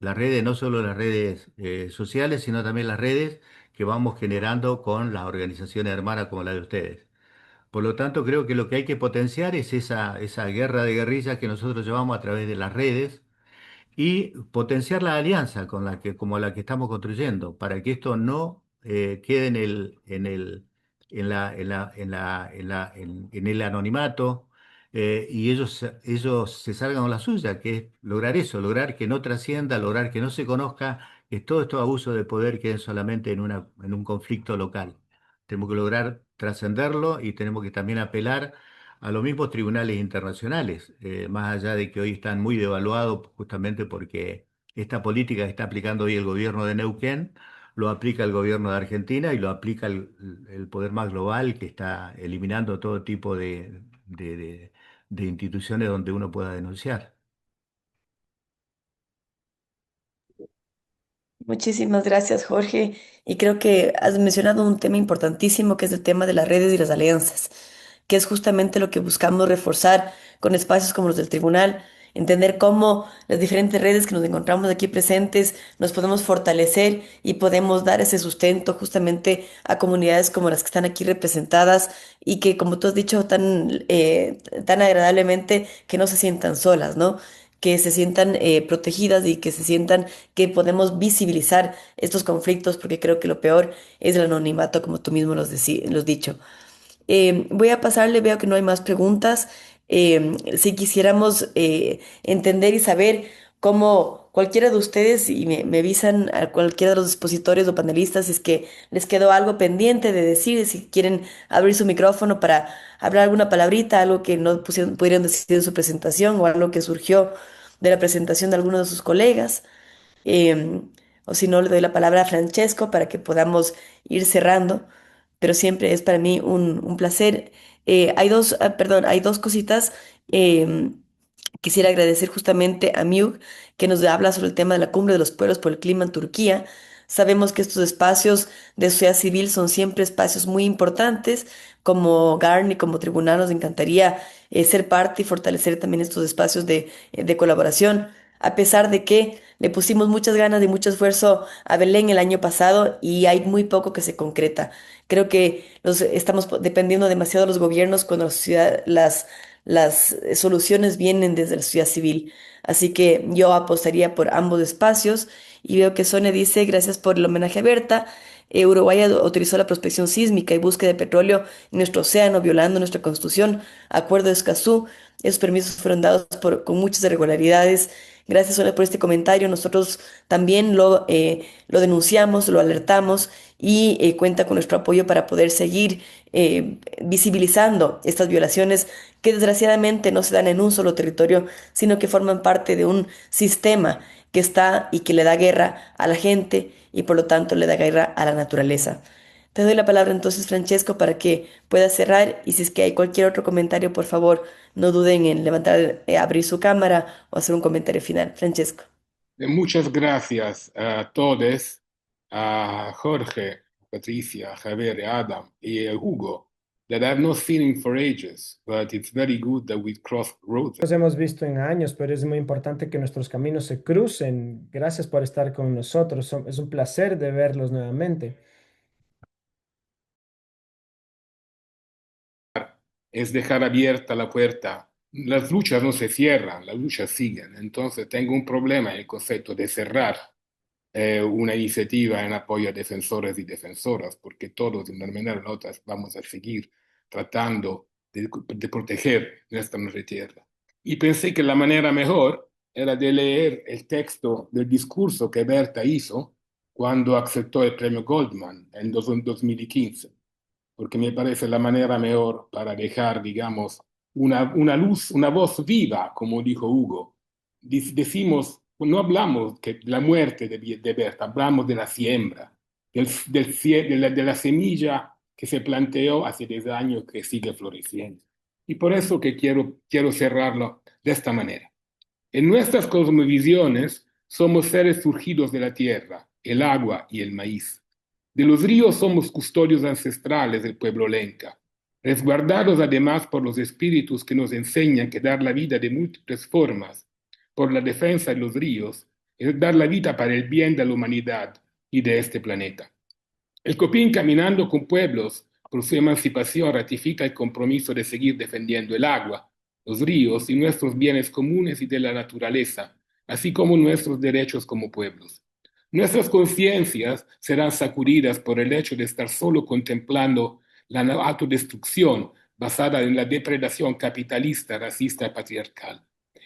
no solo las redes sociales, sino también las redes que vamos generando con las organizaciones hermanas como la de ustedes. Por lo tanto, creo que lo que hay que potenciar es esa guerra de guerrillas que nosotros llevamos a través de las redes y potenciar la alianza como la que estamos construyendo, para que esto no quede en el anonimato y ellos se salgan con la suya, que es lograr eso, lograr que no trascienda, lograr que no se conozca, que todos estos abusos de poder queden solamente en un conflicto local. Tenemos que lograr trascenderlo y tenemos que también apelar a los mismos tribunales internacionales, más allá de que hoy están muy devaluados justamente porque esta política que está aplicando hoy el gobierno de Neuquén lo aplica el gobierno de Argentina y lo aplica el poder más global que está eliminando todo tipo de instituciones donde uno pueda denunciar. Muchísimas gracias, Jorge. Y creo que has mencionado un tema importantísimo que es el tema de las redes y las alianzas, que es justamente lo que buscamos reforzar con espacios como los del tribunal, entender cómo las diferentes redes que nos encontramos aquí presentes nos podemos fortalecer y podemos dar ese sustento justamente a comunidades como las que están aquí representadas y que, como tú has dicho tan agradablemente, que no se sientan solas, ¿no? Que se sientan protegidas y que se sientan que podemos visibilizar estos conflictos, porque creo que lo peor es el anonimato, como tú mismo lo has dicho. Voy a pasarle, veo que no hay más preguntas. Si quisiéramos entender y saber cómo cualquiera de ustedes, y me avisan a cualquiera de los expositores o panelistas, si es que les quedó algo pendiente de decir, si quieren abrir su micrófono para hablar alguna palabrita, algo que no pudieron decir en su presentación o algo que surgió de la presentación de alguno de sus colegas. Em, o si no, le doy la palabra a Francesco para que podamos ir cerrando, pero siempre es para mí un placer. Hay dos cositas. em, Quisiera agradecer justamente a Miuk, que nos habla sobre el tema de la Cumbre de los Pueblos por el Clima en Turquía. Sabemos que estos espacios de sociedad civil son siempre espacios muy importantes. Como GARN y como tribunal nos encantaría ser parte y fortalecer también estos espacios de colaboración, a pesar de que le pusimos muchas ganas y mucho esfuerzo a Belén el año pasado y hay muy poco que se concreta. Creo que estamos dependiendo demasiado de los gobiernos cuando las soluciones vienen desde la sociedad civil. Así que yo apostaría por ambos espacios y veo que Sonia dice, gracias por el homenaje a Berta. Uruguay autorizó la prospección sísmica y búsqueda de petróleo en nuestro océano, violando nuestra constitución, acuerdo de Escazú. Esos permisos fueron dados con muchas irregularidades. Gracias, Sonia, por este comentario. Nosotros también lo denunciamos, lo alertamos y cuenta con nuestro apoyo para poder seguir visibilizando estas violaciones que desgraciadamente no se dan en un solo territorio, sino que forman parte de un sistema que está y que le da guerra a la gente y por lo tanto le da guerra a la naturaleza. Te doy la palabra entonces, Francesco, para que puedas cerrar y si es que hay cualquier otro comentario, por favor, no duden en levantar, abrir su cámara o hacer un comentario final. Francesco. Muchas gracias a todos, a Jorge, Patricia, Javier, Adam y a Hugo, that I've not seen him for ages, but it's very good that we crossed roads. Nos hemos visto en años, pero es muy importante que nuestros caminos se crucen. Gracias por estar con nosotros. Es un placer de verlos nuevamente. Es dejar abierta la puerta. Las luchas no se cierran, las luchas siguen. Entonces tengo un problema en el concepto de cerrar una iniciativa en apoyo a defensores y defensoras, porque todos de una manera u otra vamos a seguir tratando de proteger nuestra tierra. Y pensé que la manera mejor era de leer el texto del discurso que Berta hizo cuando aceptó el premio Goldman en 2015, porque me parece la manera mejor para dejar, digamos, una luz, una voz viva, como dijo Hugo. Decimos, no hablamos de la muerte de Berta, hablamos de la siembra, de la semilla que se planteó hace 10 años que sigue floreciendo. Y por eso que quiero cerrarlo de esta manera. En nuestras cosmovisiones somos seres surgidos de la tierra, el agua y el maíz. De los ríos somos custodios ancestrales del pueblo lenca, resguardados además por los espíritus que nos enseñan que dar la vida de múltiples formas por la defensa de los ríos es dar la vida para el bien de la humanidad y de este planeta. El COPIN, caminando con pueblos por su emancipación, ratifica el compromiso de seguir defendiendo el agua, los ríos y nuestros bienes comunes y de la naturaleza, así como nuestros derechos como pueblos. Nuestras conciencias serán sacudidas por el hecho de estar solo contemplando la autodestrucción basada en la depredación capitalista, racista y patriarcal.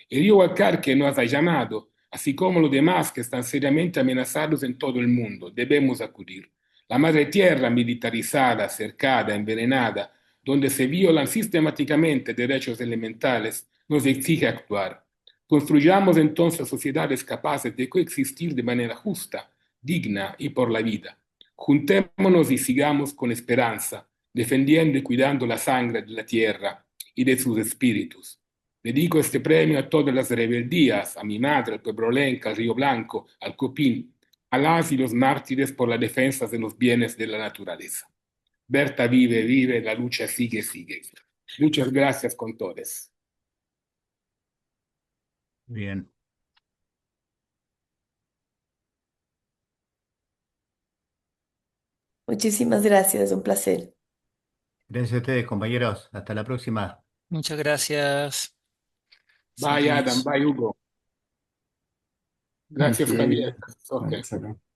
El río Guacar que nos ha llamado, así como los demás que están seriamente amenazados en todo el mundo, debemos acudir. La madre tierra militarizada, cercada, envenenada, donde se violan sistemáticamente derechos elementales, nos exige actuar. Construyamos entonces sociedades capaces de coexistir de manera justa, digna y por la vida. Juntémonos y sigamos con esperanza, defendiendo y cuidando la sangre de la tierra y de sus espíritus. Dedico este premio a todas las rebeldías, a mi madre, al pueblo lenca, al Río Blanco, al Copín, a las y los mártires por la defensa de los bienes de la naturaleza. Berta vive, vive, la lucha sigue, sigue. Muchas gracias con todos. Bien. Muchísimas gracias, un placer. Gracias a ustedes, compañeros. Hasta la próxima. Muchas gracias. Bye Adam, Seguimos. bye Hugo. Thank Gracias you. Javier. Okay. Thanks, everyone.